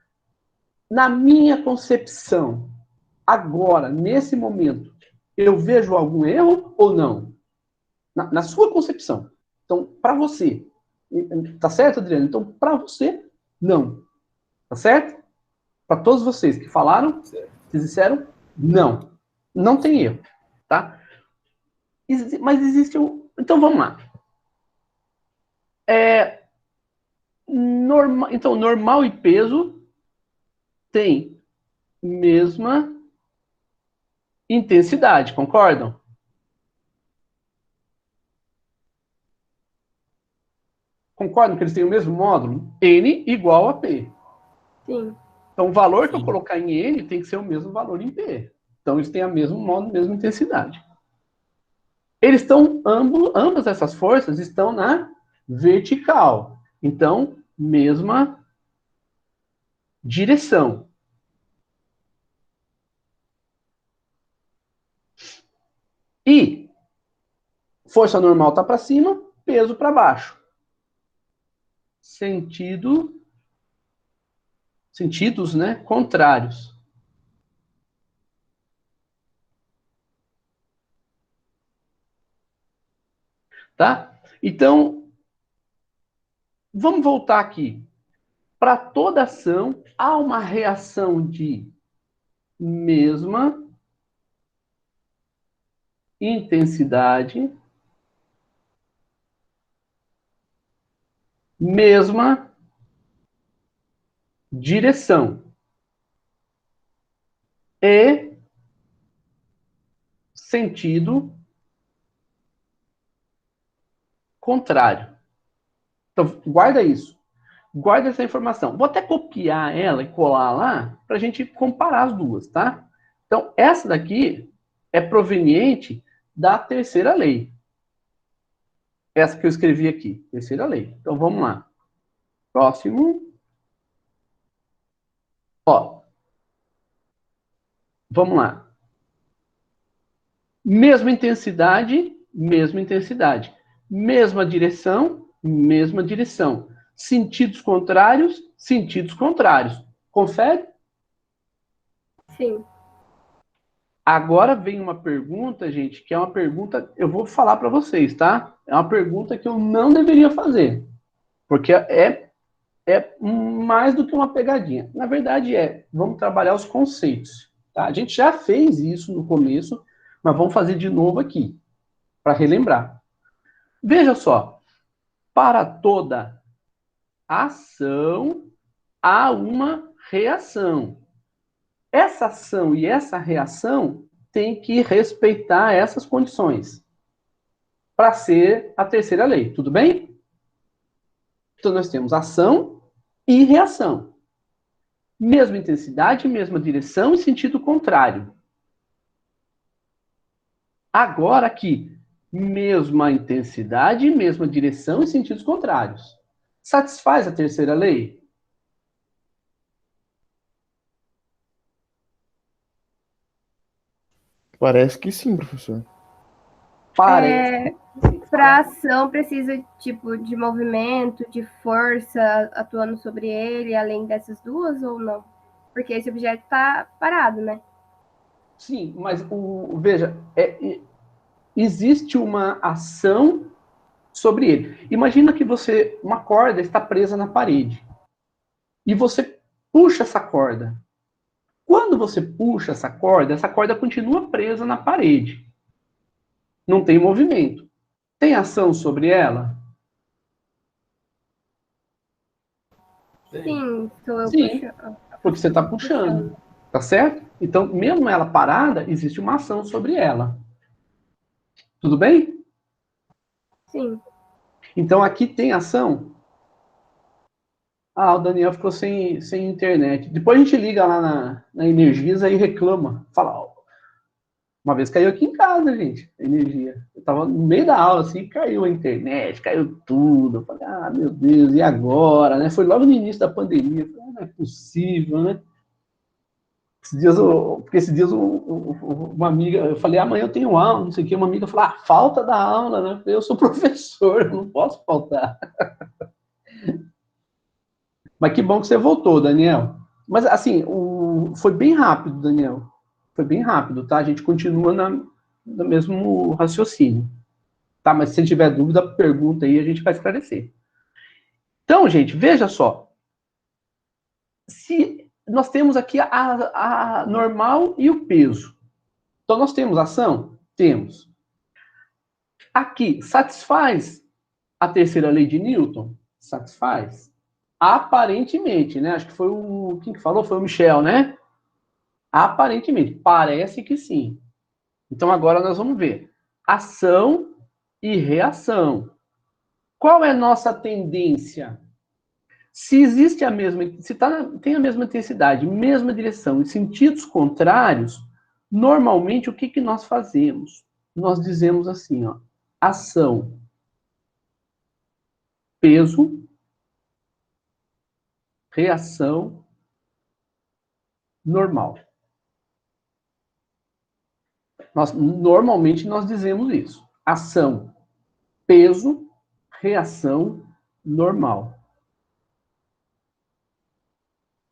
A: Na minha concepção, agora, nesse momento, eu vejo algum erro ou não? Na sua concepção. Então, para você, tá certo, Adriano? Então, para você, não. Tá certo? Para todos vocês que falaram,
E: Certo.
A: vocês disseram não. Não tem erro, tá? Mas existe um... Então, vamos lá. Então, normal e peso tem mesma intensidade, concordam? Concordam que eles têm o mesmo módulo? N igual a P.
D: Sim.
A: Então, o valor que eu
E: Sim.
A: colocar em N tem que ser o mesmo valor em P. Então, eles têm a mesmo módulo, a mesma intensidade. Eles estão, ambas essas forças estão na vertical. Então, mesma direção. E força normal está para cima, peso para baixo. Sentidos, né, contrários. Tá? Então, vamos voltar aqui. Para toda ação, há uma reação de mesma intensidade, mesma direção e sentido contrário. Então, guarda isso. Guarda essa informação. Vou até copiar ela e colar lá para a gente comparar as duas, tá? Então, essa daqui é proveniente da terceira lei. Essa que eu escrevi aqui, terceira lei. Então, vamos lá. Próximo. Ó, vamos lá. Mesma intensidade, mesma intensidade. Mesma direção, mesma direção. Sentidos contrários, sentidos contrários. Confere?
D: Sim.
A: Agora vem uma pergunta, gente, que é uma pergunta, eu vou falar para vocês, tá? É uma pergunta que eu não deveria fazer, porque é mais do que uma pegadinha. Na verdade vamos trabalhar os conceitos, tá? A gente já fez isso no começo, mas vamos fazer de novo aqui, para relembrar. Veja só, para toda ação há uma reação. Essa ação e essa reação tem que respeitar essas condições para ser a terceira lei, tudo bem? Então nós temos ação e reação. Mesma intensidade, mesma direção e sentido contrário. Agora aqui, mesma intensidade, mesma direção e sentidos contrários. Satisfaz a terceira lei?
C: Parece que sim, professor.
A: Parece.
D: Para ação precisa tipo de movimento, de força atuando sobre ele, além dessas duas ou não? Porque esse objeto está parado, né?
A: Sim, mas veja, existe uma ação sobre ele. Imagina que uma corda está presa na parede e você puxa essa corda. Quando você puxa essa corda continua presa na parede. Não tem movimento. Tem ação sobre ela?
D: Sim, estou eu
A: Sim,
D: puxando.
A: porque você está puxando. Tá certo? Então, mesmo ela parada, existe uma ação sobre ela. Tudo bem?
D: Sim.
A: Então, aqui tem ação. Ah, o Daniel ficou sem internet. Depois a gente liga lá na Energisa e reclama. Fala, ó, uma vez caiu aqui em casa, gente, a energia. Eu tava no meio da aula, assim, caiu a internet, caiu tudo. Eu falei, ah, meu Deus, e agora, né? Foi logo no início da pandemia. Eu falei, ah, não é possível, né? Porque esses dias uma amiga, eu falei, amanhã eu tenho aula, não sei o que, uma amiga falou, ah, falta da aula, né? Eu falei, eu sou professor, eu não posso faltar. Mas que bom que você voltou, Daniel. Mas, assim, foi bem rápido, Daniel. Foi bem rápido, tá? A gente continua no mesmo raciocínio. Tá? Mas se tiver dúvida, pergunta aí, a gente vai esclarecer. Então, gente, veja só. Se nós temos aqui a normal e o peso. Então, nós temos ação? Temos. Aqui, satisfaz a terceira lei de Newton? Satisfaz. Aparentemente, né? Acho que foi quem que falou? Foi o Michel, né? Aparentemente, parece que sim. Então agora nós vamos ver ação e reação. Qual é a nossa tendência? Se existe a mesma, se tem a mesma intensidade, mesma direção, em sentidos contrários, normalmente o que nós fazemos? Nós dizemos assim, ó, ação, peso, reação, normal. Normalmente nós dizemos isso. Ação, peso, reação, normal.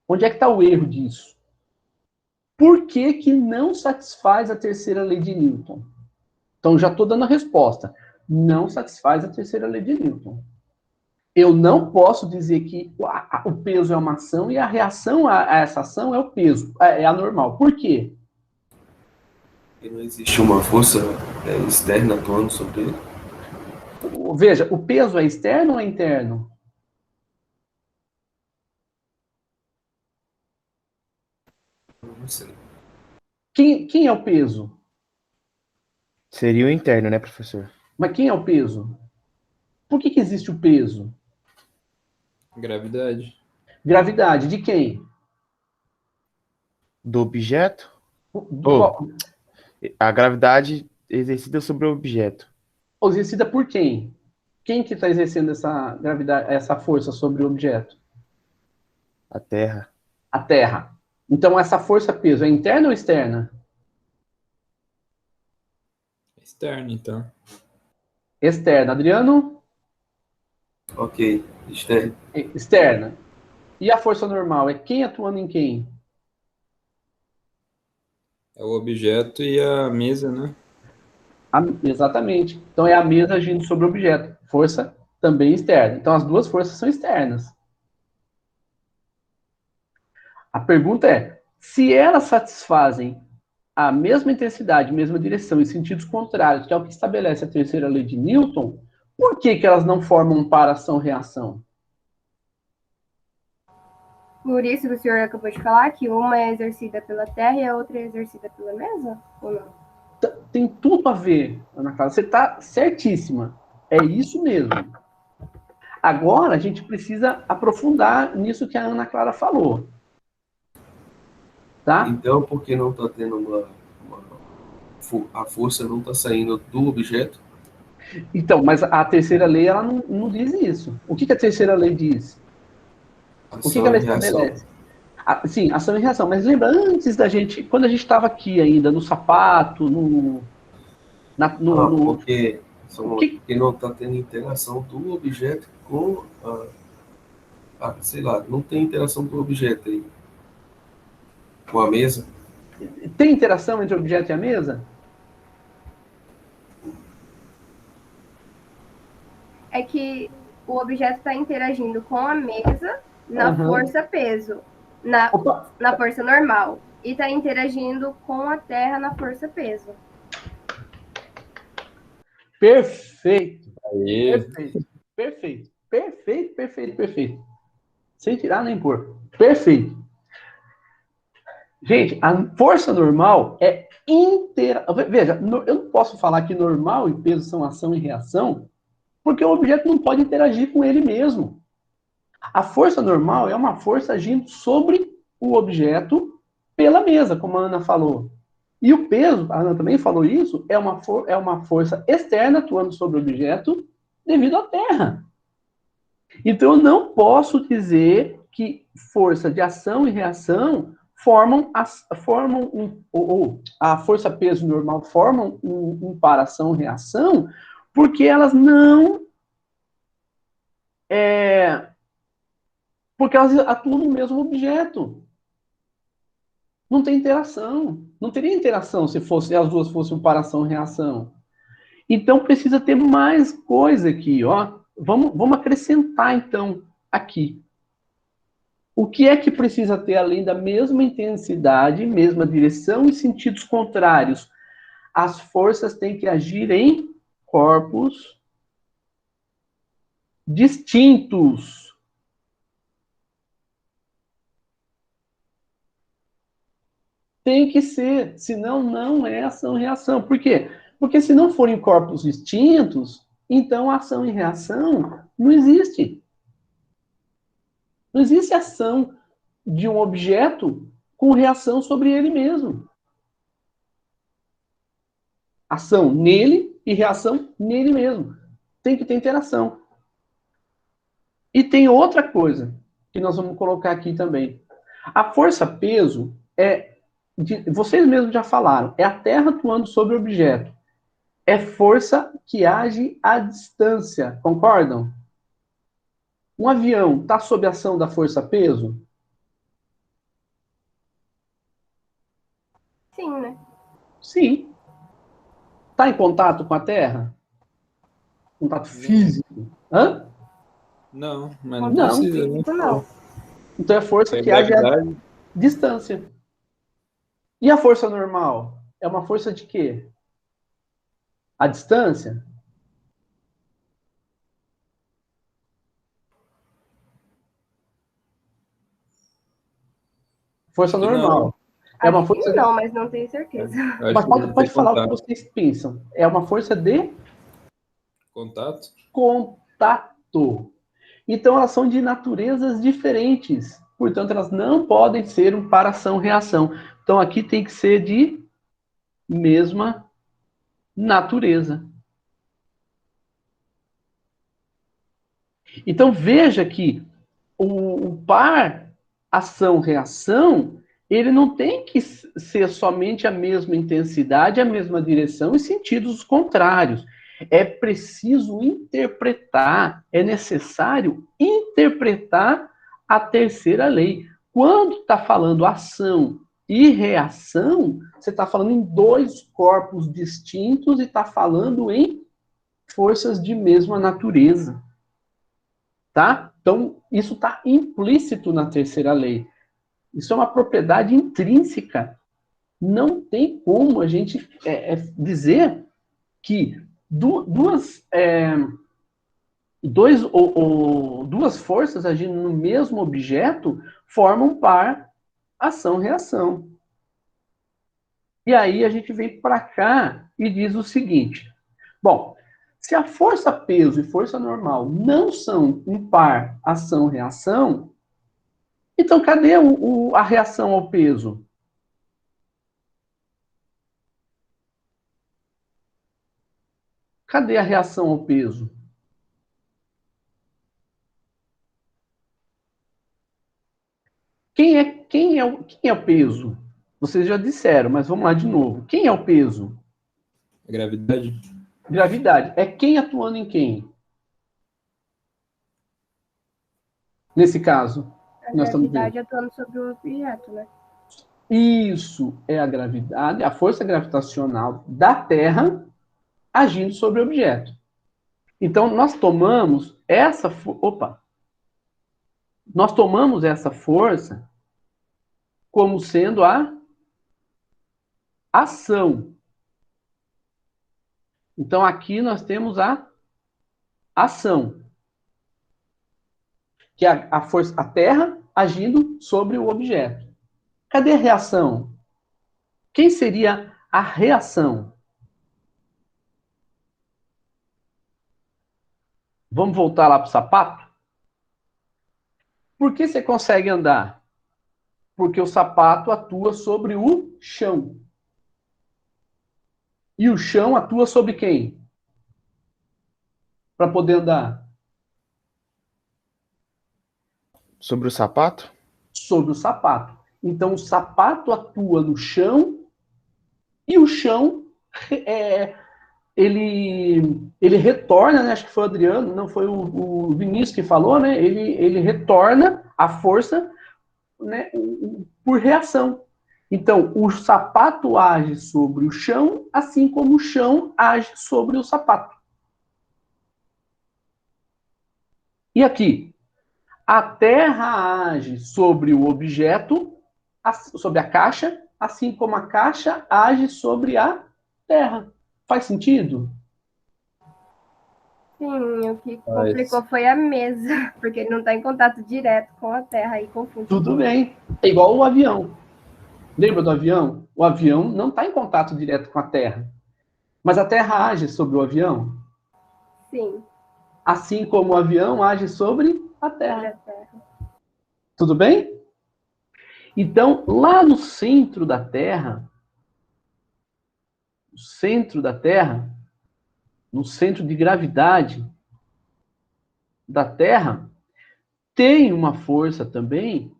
A: Onde é que está o erro disso? Por que não satisfaz a terceira lei de Newton? Então já estou dando a resposta. Não satisfaz a terceira lei de Newton. Eu não posso dizer que o peso é uma ação e a reação a essa ação é o peso, é anormal. Por quê?
E: E não existe uma força externa atuando sobre ele?
A: Veja, o peso é externo ou é interno?
E: Não sei.
A: Quem é o peso?
C: Seria o interno, né, professor?
A: Mas quem é o peso? Por que existe o peso?
F: Gravidade.
A: Gravidade de quem?
C: Do objeto?
A: Qual,
C: A gravidade exercida sobre o objeto.
A: exercida por quem? Quem que está exercendo essa gravidade, essa força sobre o objeto?
C: A Terra.
A: A Terra. Então essa força peso é interna ou externa?
F: Externo, então.
A: Externa. Adriano?
E: Ok, externo.
A: Externa. E a força normal é quem atuando em quem?
F: É o objeto e a mesa, né?
A: Exatamente. Então é a mesa agindo sobre o objeto. Força também externa. Então as duas forças são externas. A pergunta é: se elas satisfazem a mesma intensidade, mesma direção, em sentidos contrários, que é o que estabelece a terceira lei de Newton, por que elas não formam para-ação-reação?
D: Por isso que o senhor acabou de falar que uma é exercida pela Terra e a outra é exercida pela mesa? Ou não?
A: Tem tudo a ver, Ana Clara. Você está certíssima. É isso mesmo. Agora a gente precisa aprofundar nisso que a Ana Clara falou. Tá?
E: Então, por que não está tendo a força não está saindo do objeto?
A: Então, mas a terceira lei ela não diz isso. O que a terceira lei diz? O que ela
E: Ação e reação.
A: estabelece? Sim, ação e reação. Mas lembra, antes da gente, quando a gente estava aqui ainda, no sapato,
E: Porque não está tendo interação do objeto com sei lá, não tem interação do objeto aí com a mesa.
A: Tem interação entre o objeto e a mesa?
D: É que o objeto está interagindo com a mesa na força-peso, na força normal. E está interagindo com a Terra na força-peso.
A: Perfeito.
F: Aí.
A: Perfeito. Sem tirar nem pôr. Perfeito. Gente, a força normal é inteira. Veja, eu não posso falar que normal e peso são ação e reação, porque o objeto não pode interagir com ele mesmo. A força normal é uma força agindo sobre o objeto pela mesa, como a Ana falou. E o peso, a Ana também falou isso, é uma força externa atuando sobre o objeto devido à Terra. Então, eu não posso dizer que força de ação e reação formam ou a força peso normal formam um par ação-reação, porque elas não porque elas atuam no mesmo objeto. Não tem interação. Não teria interação se as duas fossem um par ação-reação. Então precisa ter mais coisa aqui, ó. Vamos acrescentar então aqui. O que é que precisa ter além da mesma intensidade, mesma direção e sentidos contrários? As forças têm que agir em corpos distintos. Tem que ser, senão não é ação e reação. Por quê? Porque se não forem corpos distintos, então ação e reação não existe. Não existe ação de um objeto com reação sobre ele mesmo. Ação nele e reação nele mesmo. Tem que ter interação. E tem outra coisa que nós vamos colocar aqui também. A força-peso vocês mesmos já falaram, é a Terra atuando sobre o objeto. É força que age à distância, concordam? Um avião está sob ação da força-peso?
D: Sim, né?
A: Sim. Está em contato com a Terra? Contato físico? Hã?
F: Não, mas não
A: Não.
F: precisa, né?
D: Físico, não.
A: Então é força
F: É
A: que age à
F: gravidade.
A: distância. E a força normal? É uma força de quê? A distância? Força
F: Acho que
A: normal.
F: não.
A: É uma
D: Acho
A: força
D: que não, mas não tenho certeza.
F: Acho
A: Mas
F: que
A: pode,
F: tem
A: pode falar o que
F: contato.
A: vocês pensam. É uma força de
F: Contato?
A: contato. Então, elas são de naturezas diferentes. Portanto, elas não podem ser um par ação-reação. Então, aqui tem que ser de mesma natureza. Então, veja que o par ação-reação, ele não tem que ser somente a mesma intensidade, a mesma direção e sentidos contrários. É preciso interpretar, é necessário interpretar a terceira lei. Quando está falando ação e reação, você está falando em dois corpos distintos e está falando em forças de mesma natureza. Tá? Então, isso está implícito na terceira lei. Isso é uma propriedade intrínseca. Não tem como a gente dizer que duas forças agindo no mesmo objeto formam par ação-reação. E aí a gente vem para cá e diz o seguinte: bom, se a força-peso e força normal não são um par ação-reação, então cadê a reação ao peso? Cadê a reação ao peso? Quem é o peso? Vocês já disseram, mas vamos lá de novo. Quem é o peso?
F: A gravidade?
A: Gravidade. É quem atuando em quem? Nesse caso,
D: A
A: nós estamos vendo.
D: gravidade atuando sobre o objeto, né?
A: Isso é a gravidade, a força gravitacional da Terra agindo sobre o objeto. Então, nós tomamos essa força como sendo a ação. Então, aqui nós temos a ação, que é a força, a Terra agindo sobre o objeto. Cadê a reação? Quem seria a reação? Vamos voltar lá para o sapato? Por que você consegue andar? Porque o sapato atua sobre o chão. E o chão atua sobre quem? Para poder andar?
C: Sobre o sapato?
A: Sobre o sapato. Então, o sapato atua no chão e o chão ele retorna, né? Acho que foi o Adriano, não foi o Vinícius que falou, né? Ele retorna a força, né, por reação. Então, o sapato age sobre o chão, assim como o chão age sobre o sapato. E aqui? A Terra age sobre o objeto, sobre a caixa, assim como a caixa age sobre a Terra. Faz sentido?
D: Sim, o que complicou foi a mesa, porque ele não está em contato direto com a Terra e confunde.
A: Tudo bem. É igual o avião. Lembra do avião? O avião não está em contato direto com a Terra. Mas a Terra age sobre o avião?
D: Sim.
A: Assim como o avião age sobre a Terra.
D: Sobre a Terra.
A: Tudo bem? Então, lá no centro da Terra, no centro de gravidade da Terra, tem uma força também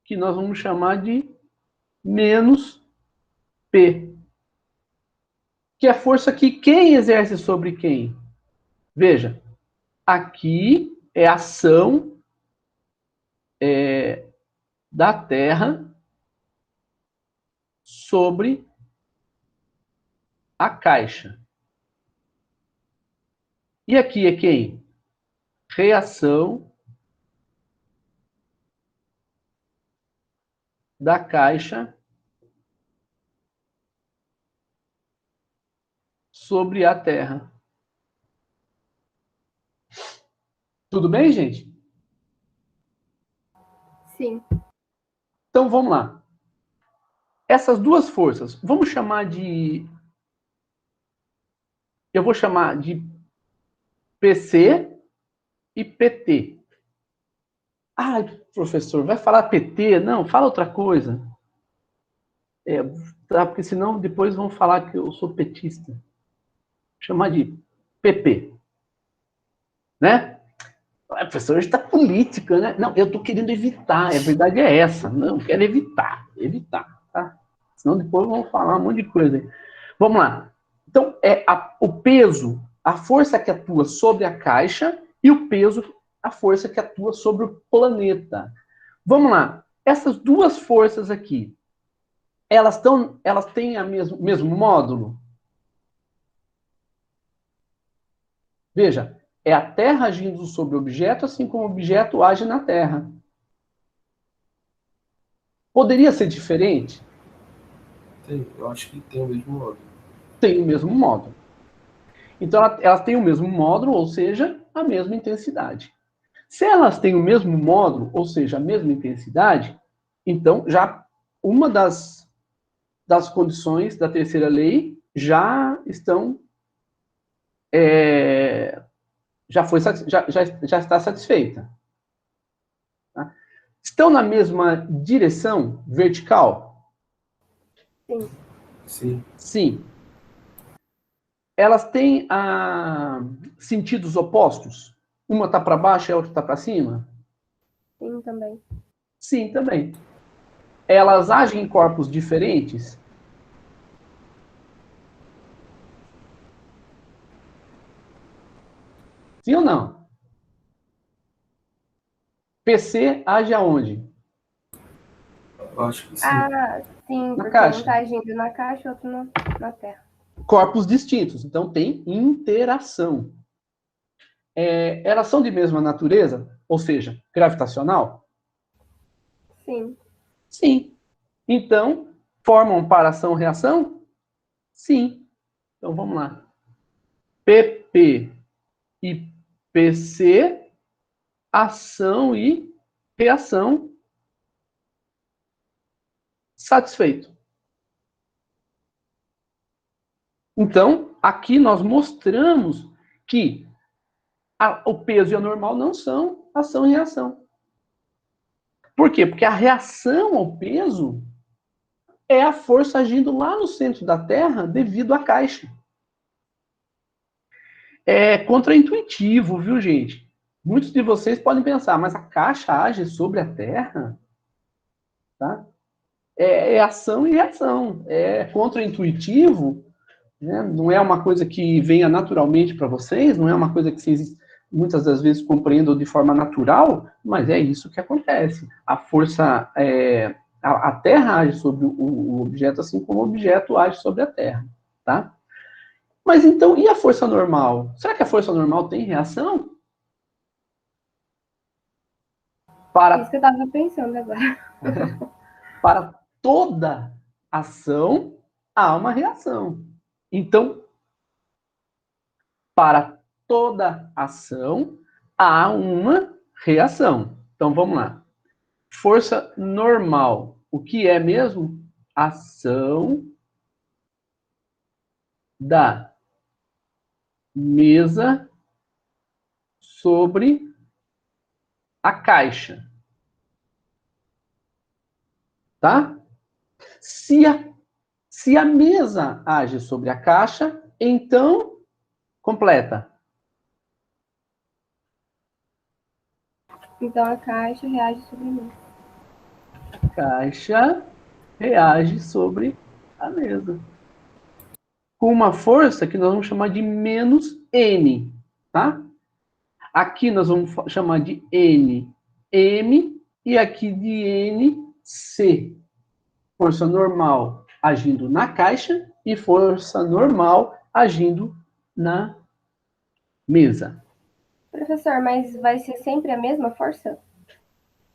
A: que nós vamos chamar de menos P. Que é a força que quem exerce sobre quem? Veja, aqui é a ação da Terra sobre a caixa. E aqui é quem? Reação da caixa sobre a Terra. Tudo bem, gente?
D: Sim.
A: Então vamos lá. Essas duas forças, vamos chamar de. Eu vou chamar de PC e PT. Ah, professor, vai falar PT? Não, fala outra coisa. Porque senão depois vão falar que eu sou petista. Vou chamar de PP. Né? Professor, hoje está política, né? Não, eu estou querendo evitar, a verdade é essa. Não, eu quero evitar, tá? Senão depois vão falar um monte de coisa aí. Vamos lá. Então, o peso, a força que atua sobre a caixa e o peso, a força que atua sobre o planeta. Vamos lá. Essas duas forças aqui, elas têm o mesmo módulo? Veja, é a Terra agindo sobre o objeto, assim como o objeto age na Terra. Poderia ser diferente?
E: Eu acho que tem o mesmo módulo.
A: Tem o mesmo módulo. Então, elas têm o mesmo módulo, ou seja, a mesma intensidade. Se elas têm o mesmo módulo, ou seja, a mesma intensidade, então já uma das condições da terceira lei já estão já está satisfeita. Tá? Estão na mesma direção vertical?
D: Sim.
E: Sim.
A: Sim. Elas têm sentidos opostos? Uma está para baixo e a outra está para cima?
D: Sim, também.
A: Sim, também. Elas agem em corpos diferentes? Sim ou não? PC age aonde?
E: Eu acho que sim.
D: Ah, sim,
A: Na
D: porque
A: caixa.
D: um está agindo na caixa e outro na Terra.
A: Corpos distintos, então tem interação. Elas são de mesma natureza, ou seja, gravitacional?
D: Sim.
A: Sim. Então, formam para ação-reação? Sim. Então vamos lá. PP e PC, ação e reação satisfeito. Então, aqui nós mostramos que o peso e a normal não são ação e reação. Por quê? Porque a reação ao peso é a força agindo lá no centro da Terra devido à caixa. É contraintuitivo, viu, gente? Muitos de vocês podem pensar, mas a caixa age sobre a Terra? Tá? É ação e reação. É contraintuitivo, né? Não é uma coisa que venha naturalmente para vocês, não é uma coisa que vocês muitas das vezes compreendam de forma natural, mas é isso que acontece. A força, a Terra age sobre o objeto, assim como o objeto age sobre a Terra, tá? Mas então, e a força normal? Será que a força normal tem reação?
D: Isso que eu estava pensando agora.
A: Para toda ação, há uma reação. Então, para toda ação, há uma reação. Então, vamos lá. Força normal. O que é mesmo? Ação da mesa sobre a caixa. Tá? Se a mesa age sobre a caixa, então, completa.
D: Então a caixa reage sobre a mesa.
A: Caixa reage sobre a mesa. Com uma força que nós vamos chamar de menos N, tá? Aqui nós vamos chamar de NM e aqui de NC. Força normal agindo na caixa e força normal agindo na mesa.
D: Professor, mas vai ser sempre a mesma força?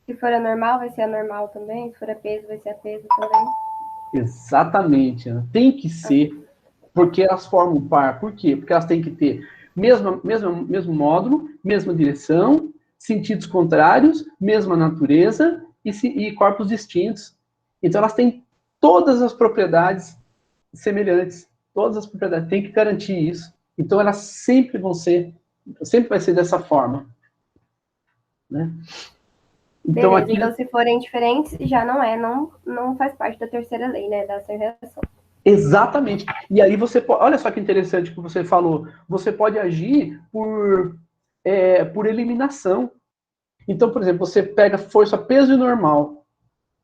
D: Se for a normal, vai ser a normal também? Se for a peso, vai ser a peso também?
A: Exatamente. Tem que ser, porque elas formam par. Por quê? Porque elas têm que ter mesmo módulo, mesma direção, sentidos contrários, mesma natureza e corpos distintos. Então, elas têm todas as propriedades semelhantes. Todas as propriedades. Tem que garantir isso. Então, elas sempre vai ser dessa forma. Né? Então,
D: beleza,
A: aqui...
D: então se forem diferentes, já não faz parte da terceira lei, né, da ação e reação.
A: Exatamente. E aí você pode... Olha só que interessante que você falou. Você pode agir por eliminação. Então, por exemplo, você pega força, peso e normal.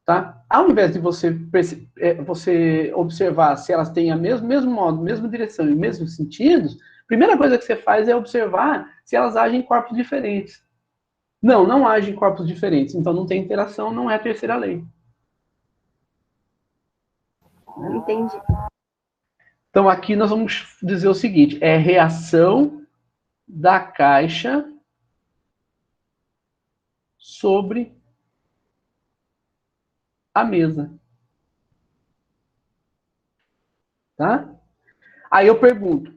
A: Tá? Ao invés de você observar se elas têm o mesmo modo, mesma direção e mesmos sentidos, a primeira coisa que você faz é observar se elas agem em corpos diferentes. Não agem em corpos diferentes. Então não tem interação, não é a terceira lei.
D: Entendi.
A: Então aqui nós vamos dizer o seguinte, é reação da caixa sobre a mesa. Tá? Aí eu pergunto,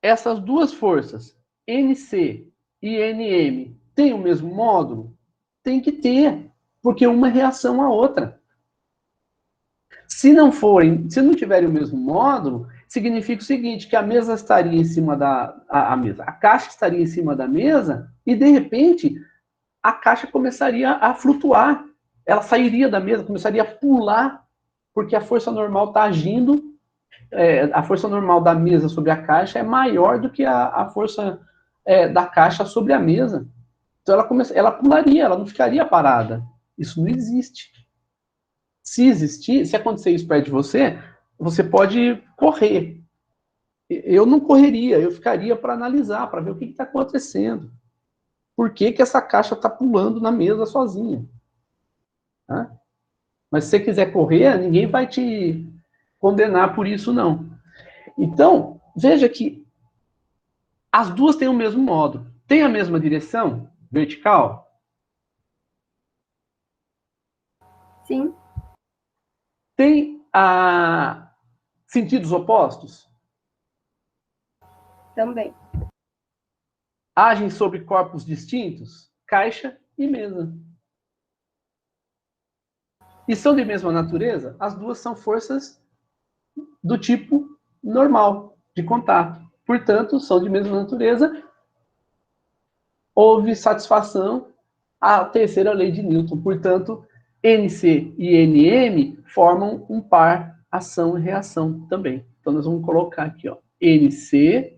A: essas duas forças, NC e NM, têm o mesmo módulo? Tem que ter, porque uma é reação à outra. Se não tiverem o mesmo módulo, significa o seguinte, que a mesa estaria em cima a caixa estaria em cima da mesa e, de repente, a caixa começaria a flutuar. Ela sairia da mesa, começaria a pular, porque a força normal está agindo, a força normal da mesa sobre a caixa é maior do que a força da caixa sobre a mesa. Então ela pularia, ela não ficaria parada. Isso não existe. Se existir, se acontecer isso perto de você, você pode correr. Eu não correria, eu ficaria para analisar, para ver o que está acontecendo. Por que essa caixa está pulando na mesa sozinha? Tá? Mas se você quiser correr, ninguém vai te condenar por isso, não. Então, veja que as duas têm o mesmo módulo. Tem a mesma direção vertical?
D: Sim.
A: Tem sentidos opostos?
D: Também.
A: Agem sobre corpos distintos? Caixa e mesa. E são de mesma natureza? As duas são forças do tipo normal, de contato. Portanto, são de mesma natureza. Houve satisfação à terceira lei de Newton. Portanto, NC e NM formam um par ação e reação também. Então, nós vamos colocar aqui, ó, NC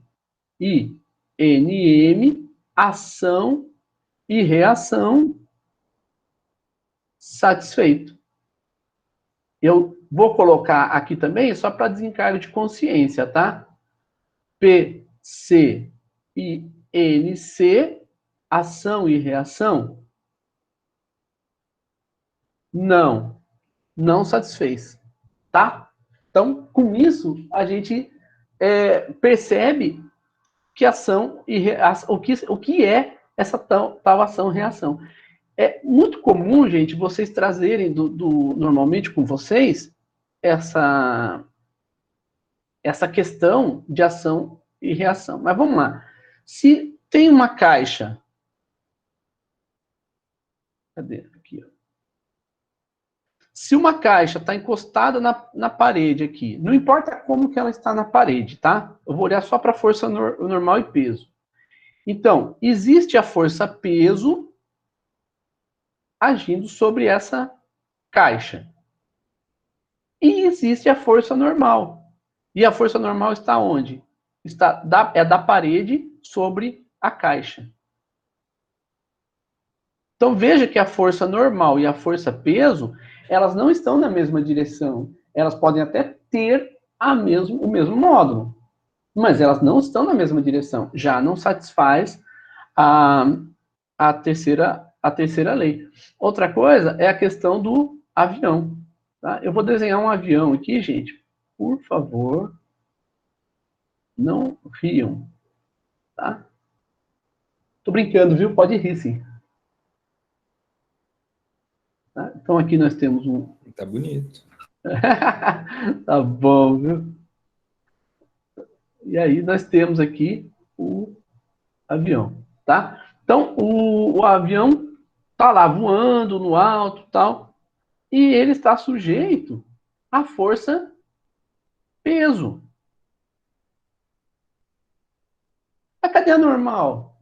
A: e NM, ação e reação, satisfeito. Eu vou colocar aqui também, só para desencargo de consciência, tá? PC e NC, ação e reação, não satisfez, tá? Então, com isso, a gente percebe que ação e reação, o que é essa tal ação-reação. É muito comum, gente, vocês trazerem normalmente com vocês essa questão de ação e reação. Mas vamos lá. Se tem uma caixa... Cadê? Aqui, ó. Se uma caixa está encostada na parede aqui, não importa como que ela está na parede, tá? Eu vou olhar só para a força normal e peso. Então, existe a força peso agindo sobre essa caixa. E existe a força normal. E a força normal está onde? É da parede sobre a caixa. Então, veja que a força normal e a força peso, elas não estão na mesma direção. Elas podem até ter o mesmo módulo, mas elas não estão na mesma direção. Já não satisfaz a terceira lei. Outra coisa é a questão do avião. Tá? Eu vou desenhar um avião aqui, gente. Por favor, não riam. Tá? Tô brincando, viu? Pode rir, sim. Tá? Então, aqui nós temos um...
F: Tá bonito.
A: Tá bom, viu? E aí, nós temos aqui o avião, tá? Então, o avião tá lá voando no alto, tal, e ele está sujeito à força peso. Mas cadê a normal?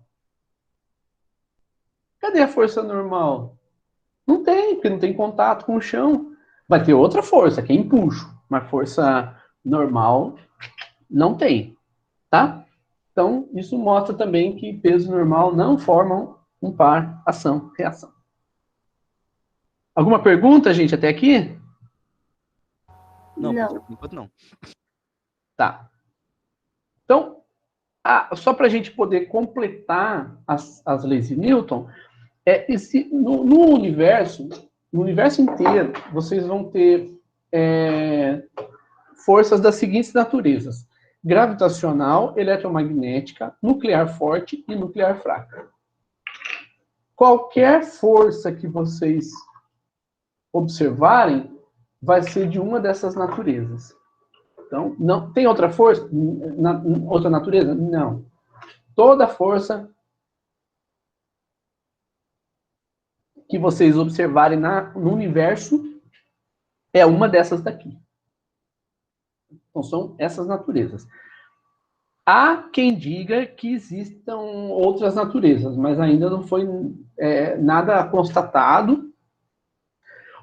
A: Cadê a força normal? Não tem, porque não tem contato com o chão. Vai ter outra força, que é empuxo. Mas força normal não tem, tá? Então, isso mostra também que peso normal não formam um par ação-reação. Alguma pergunta, gente, até aqui?
B: Não,
D: Não.
B: por enquanto não.
A: Tá. Então, só para a gente poder completar as leis de Newton, no universo inteiro, vocês vão ter forças das seguintes naturezas: gravitacional, eletromagnética, nuclear forte e nuclear fraca. Qualquer força que vocês observarem vai ser de uma dessas naturezas. Então, não tem outra força? Outra natureza? Não. Toda força que vocês observarem no universo é uma dessas daqui. Então, são essas naturezas. Há quem diga que existam outras naturezas, mas ainda não foi nada constatado.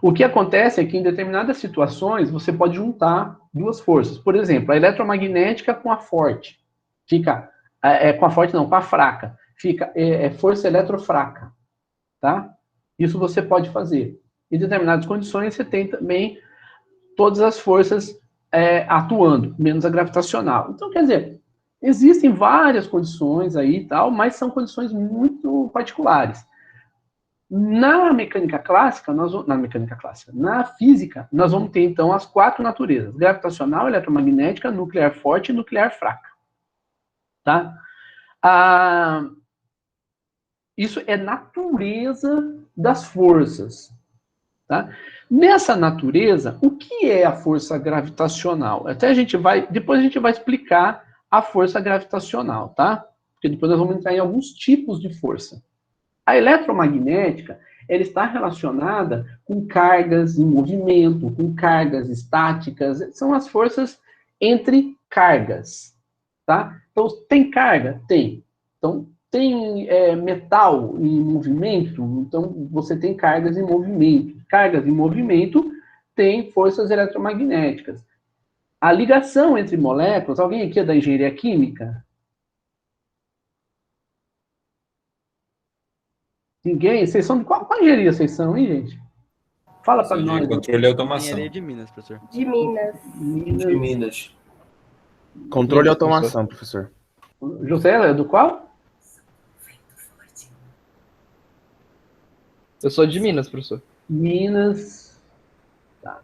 A: O que acontece é que, em determinadas situações, você pode juntar duas forças. Por exemplo, a eletromagnética com a forte. Fica... com a forte não, com a fraca. Fica força eletrofraca. Tá? Isso você pode fazer. Em determinadas condições, você tem também todas as forças atuando, menos a gravitacional. Então, quer dizer, existem várias condições aí e tal, mas são condições muito particulares. Na mecânica clássica, na física, nós vamos ter, então, as quatro naturezas: gravitacional, eletromagnética, nuclear forte e nuclear fraca. Tá? Isso é natureza das forças. Tá? Nessa natureza, o que é a força gravitacional? Depois a gente vai explicar a força gravitacional, tá? Porque depois nós vamos entrar em alguns tipos de força. A eletromagnética, ela está relacionada com cargas em movimento, com cargas estáticas, são as forças entre cargas, tá? Então, tem carga? Tem. Então, tem metal em movimento? Então, você tem cargas em movimento. Cargas em movimento tem forças eletromagnéticas. A ligação entre moléculas, alguém aqui é da engenharia química? Ninguém? Vocês são de qual engenharia vocês são, hein, gente? Fala para nós.
F: Controle e automação.
B: Engenharia de Minas, professor.
D: De Minas.
E: De Minas.
C: Controle e automação, professor.
A: José, é do qual?
G: Eu sou de Minas, professor.
A: Minas. Tá.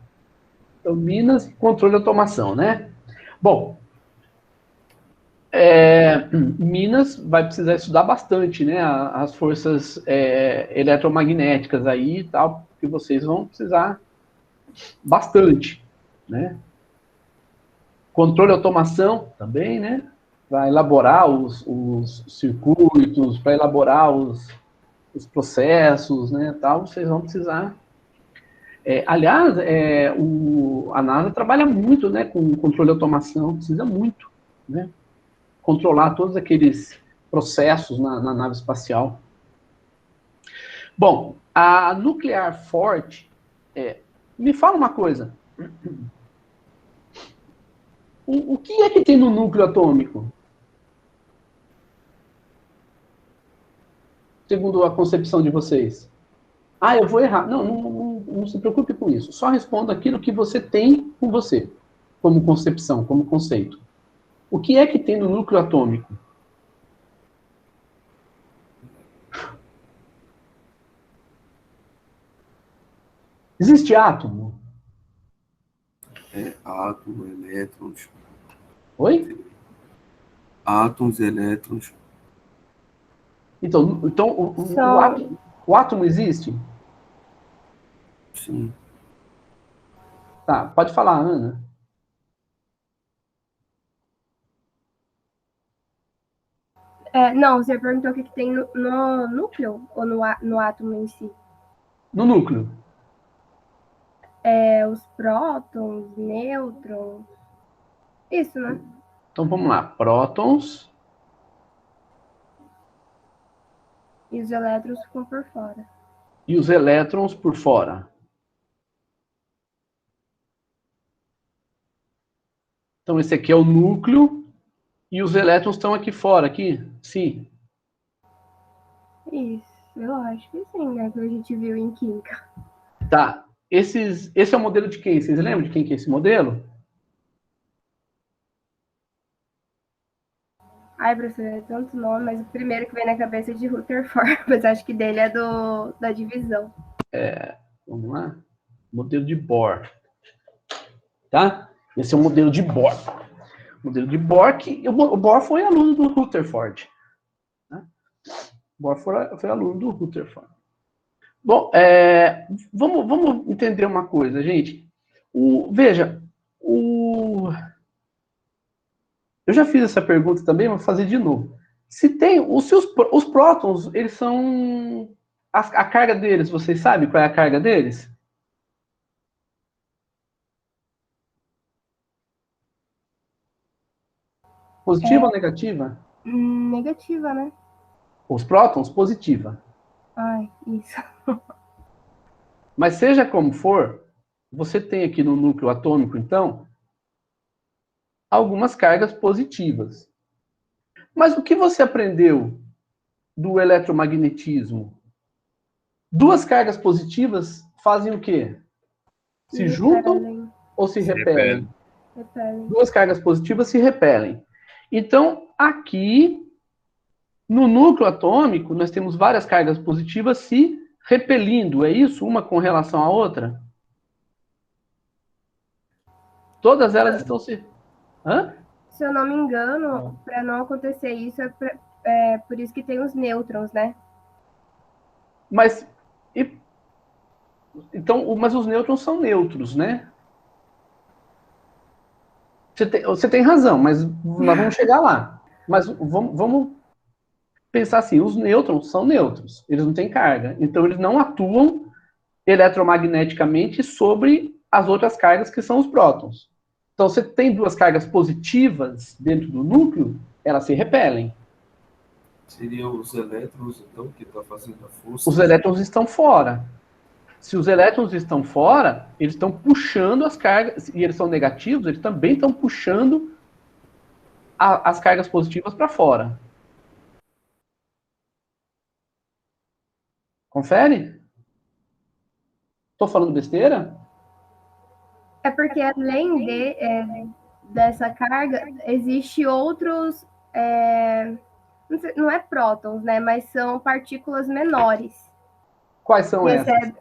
A: Então, Minas, controle e automação, né? Bom, Minas vai precisar estudar bastante, né? As forças eletromagnéticas aí e tal, que vocês vão precisar bastante, né? Controle e automação também, né? Para elaborar os circuitos, para elaborar os processos, né? Tal, vocês vão precisar. Aliás, a NASA trabalha muito, né? Com controle e automação, precisa muito, né? Controlar todos aqueles processos na nave espacial. Bom, a nuclear forte, me fala uma coisa. O que é que tem no núcleo atômico? Segundo a concepção de vocês. Ah, eu vou errar. Não se preocupe com isso. Só responda aquilo que você tem com você, como concepção, como conceito. O que é que tem no núcleo atômico? Existe átomo?
E: Átomo, elétrons.
A: Oi?
E: Átomos, elétrons.
A: Então o átomo existe?
E: Sim.
A: Tá, pode falar, Ana.
D: Não, você perguntou o que tem no núcleo ou no átomo em si?
A: No núcleo.
D: Os prótons, nêutrons. Isso, né?
A: Então vamos lá. Prótons.
D: E os elétrons ficam por fora.
A: E os elétrons por fora. Então esse aqui é o núcleo. E os elétrons estão aqui fora, aqui? Sim.
D: Isso, eu acho que sim, né? Que a gente viu em química.
A: Tá. Esse é o modelo de quem? Vocês lembram de quem que é esse modelo?
D: Ai, professor, é tanto nome, mas o primeiro que vem na cabeça é de Rutherford, mas acho que dele é da divisão.
A: Vamos lá. Modelo de Bohr. Tá? Esse é o modelo de Bohr. O modelo de Bohr, o Bohr foi aluno do Rutherford. Né? Bohr foi aluno do Rutherford. Bom, vamos entender uma coisa, gente. Veja, eu já fiz essa pergunta também, vou fazer de novo. Se os prótons, eles são... A carga deles, vocês sabem qual é a carga deles? Positiva ou negativa?
D: Negativa, né?
A: Os prótons, positiva.
D: Ai, isso.
A: Mas seja como for, você tem aqui no núcleo atômico, então, algumas cargas positivas. Mas o que você aprendeu do eletromagnetismo? Duas cargas positivas fazem o quê? Se juntam ou se repelem?
D: Repelem.
A: Duas cargas positivas se repelem. Então, aqui, no núcleo atômico, nós temos várias cargas positivas se repelindo. É isso? Uma com relação à outra? Todas elas estão se... Hã?
D: Se eu não me engano, para não acontecer isso, é por isso que tem os nêutrons, né?
A: Mas os nêutrons são neutros, né? Você tem razão, mas nós vamos chegar lá. Mas vamos... pensar assim, os nêutrons são nêutrons, eles não têm carga, então eles não atuam eletromagneticamente sobre as outras cargas que são os prótons. Então, você tem duas cargas positivas dentro do núcleo, elas se repelem.
E: Seriam os elétrons, então, que está fazendo a força?
A: Os elétrons estão fora. Se os elétrons estão fora, eles estão puxando as cargas, e eles são negativos, eles também estão puxando as cargas positivas para fora. Confere? Estou falando besteira?
D: É porque além dessa carga, existe outros, não é prótons, né? Mas são partículas menores.
A: Quais são essas?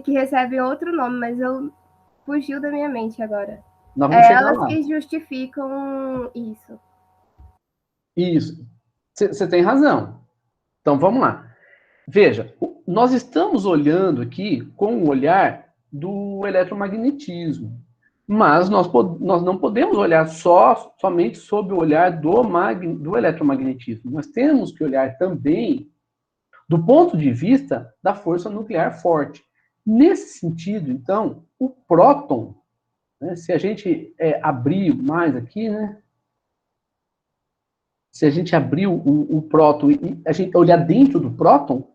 D: Que recebem outro nome, mas fugiu da minha mente agora.
A: Nós vamos chegar
D: elas
A: lá.
D: que justificam isso.
A: Isso. Você tem razão. Então, vamos lá. Veja, nós estamos olhando aqui com o olhar do eletromagnetismo, mas nós não podemos olhar somente sob o olhar do eletromagnetismo. Nós temos que olhar também do ponto de vista da força nuclear forte. Nesse sentido, então, o próton, né, se a gente abrir mais aqui, né? Se a gente abrir o próton e a gente olhar dentro do próton,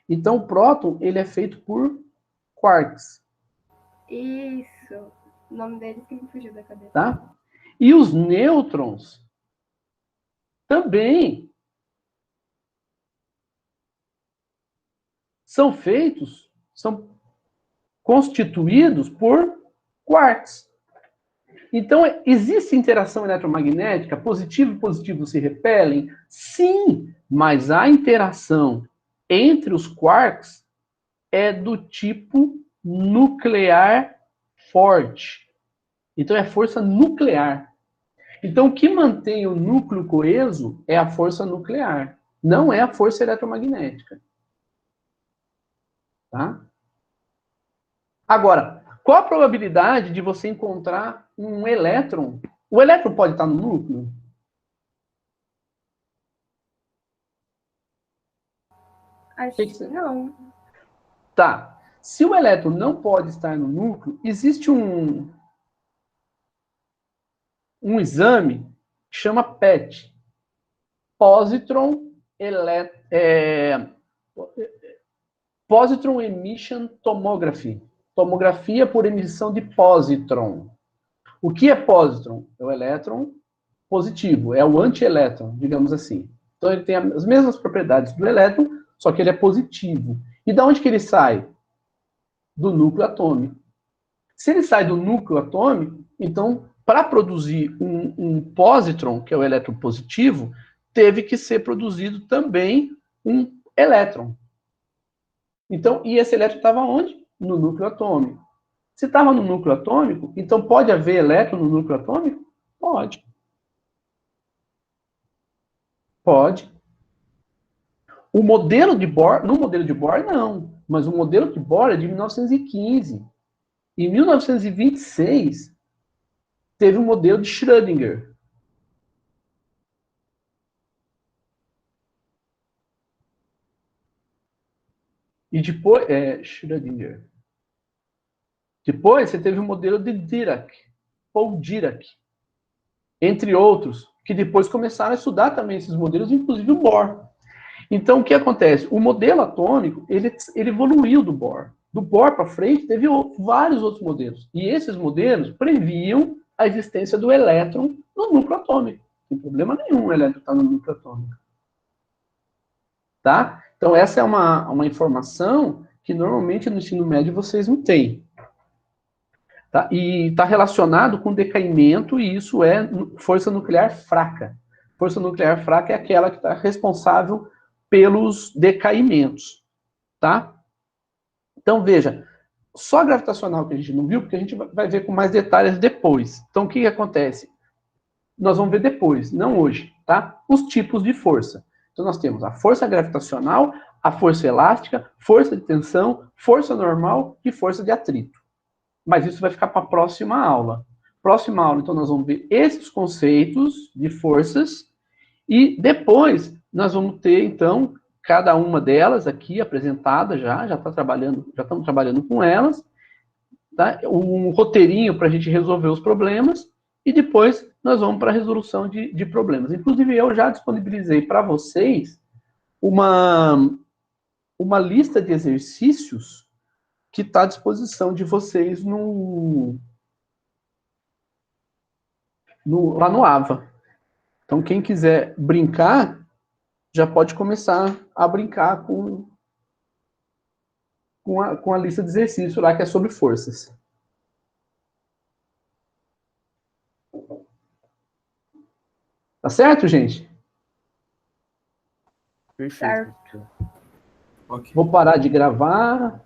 A: então o próton ele é feito por quarks.
D: Isso. O nome deles que me fugiu da cabeça.
A: Tá? E os nêutrons também são constituídos por quarks. Então, existe interação eletromagnética? Positivo e positivo se repelem? Sim, mas a interação entre os quarks é do tipo nuclear forte. Então, é força nuclear. Então, o que mantém o núcleo coeso é a força nuclear, não é a força eletromagnética. Tá? Agora, qual a probabilidade de você encontrar um elétron? O elétron pode estar no núcleo?
D: Acho que não.
A: Tá. Se o elétron não pode estar no núcleo, existe um exame que chama PET. Positron Emission Tomography. Tomografia por emissão de positron. O que é positron? É o elétron positivo, é o antielétron, digamos assim. Então ele tem as mesmas propriedades do elétron, só que ele é positivo. E de onde que ele sai? Do núcleo atômico. Se ele sai do núcleo atômico, então, para produzir um positron, que é o elétron positivo, teve que ser produzido também um elétron. Então, e esse elétron estava onde? No núcleo atômico. Se estava no núcleo atômico, então pode haver elétron no núcleo atômico? Pode. Pode. O modelo de Bohr, no modelo de Bohr, não. Mas o modelo de Bohr é de 1915. Em 1926, teve o modelo de Schrödinger. E depois, Schrödinger. Depois, você teve o modelo de Dirac, Paul Dirac, entre outros, que depois começaram a estudar também esses modelos, inclusive o Bohr. Então, o que acontece? O modelo atômico, ele evoluiu do Bohr. Do Bohr para frente, teve vários outros modelos. E esses modelos previam a existência do elétron no núcleo atômico. Não tem problema nenhum o elétron estar no núcleo atômico. Tá? Então, essa é uma informação que normalmente no ensino médio vocês não têm. Tá? E está relacionado com decaimento, e isso é força nuclear fraca. Força nuclear fraca é aquela que está responsável pelos decaimentos. Tá? Então, veja, só gravitacional que a gente não viu, porque a gente vai ver com mais detalhes depois. Então, o que acontece? Nós vamos ver depois, não hoje, tá? Os tipos de força. Então, nós temos a força gravitacional, a força elástica, força de tensão, força normal e força de atrito. Mas isso vai ficar para a próxima aula. Próxima aula, então, nós vamos ver esses conceitos de forças e depois nós vamos ter, então, cada uma delas aqui apresentada já estamos trabalhando com elas, tá? Um roteirinho para a gente resolver os problemas, e depois nós vamos para a resolução de problemas. Inclusive, eu já disponibilizei para vocês uma lista de exercícios que está à disposição de vocês lá no AVA. Então, quem quiser brincar, já pode começar a brincar com a lista de exercícios lá, que é sobre forças. Tá certo, gente?
C: Perfeito.
E: Ok.
A: Vou parar de gravar.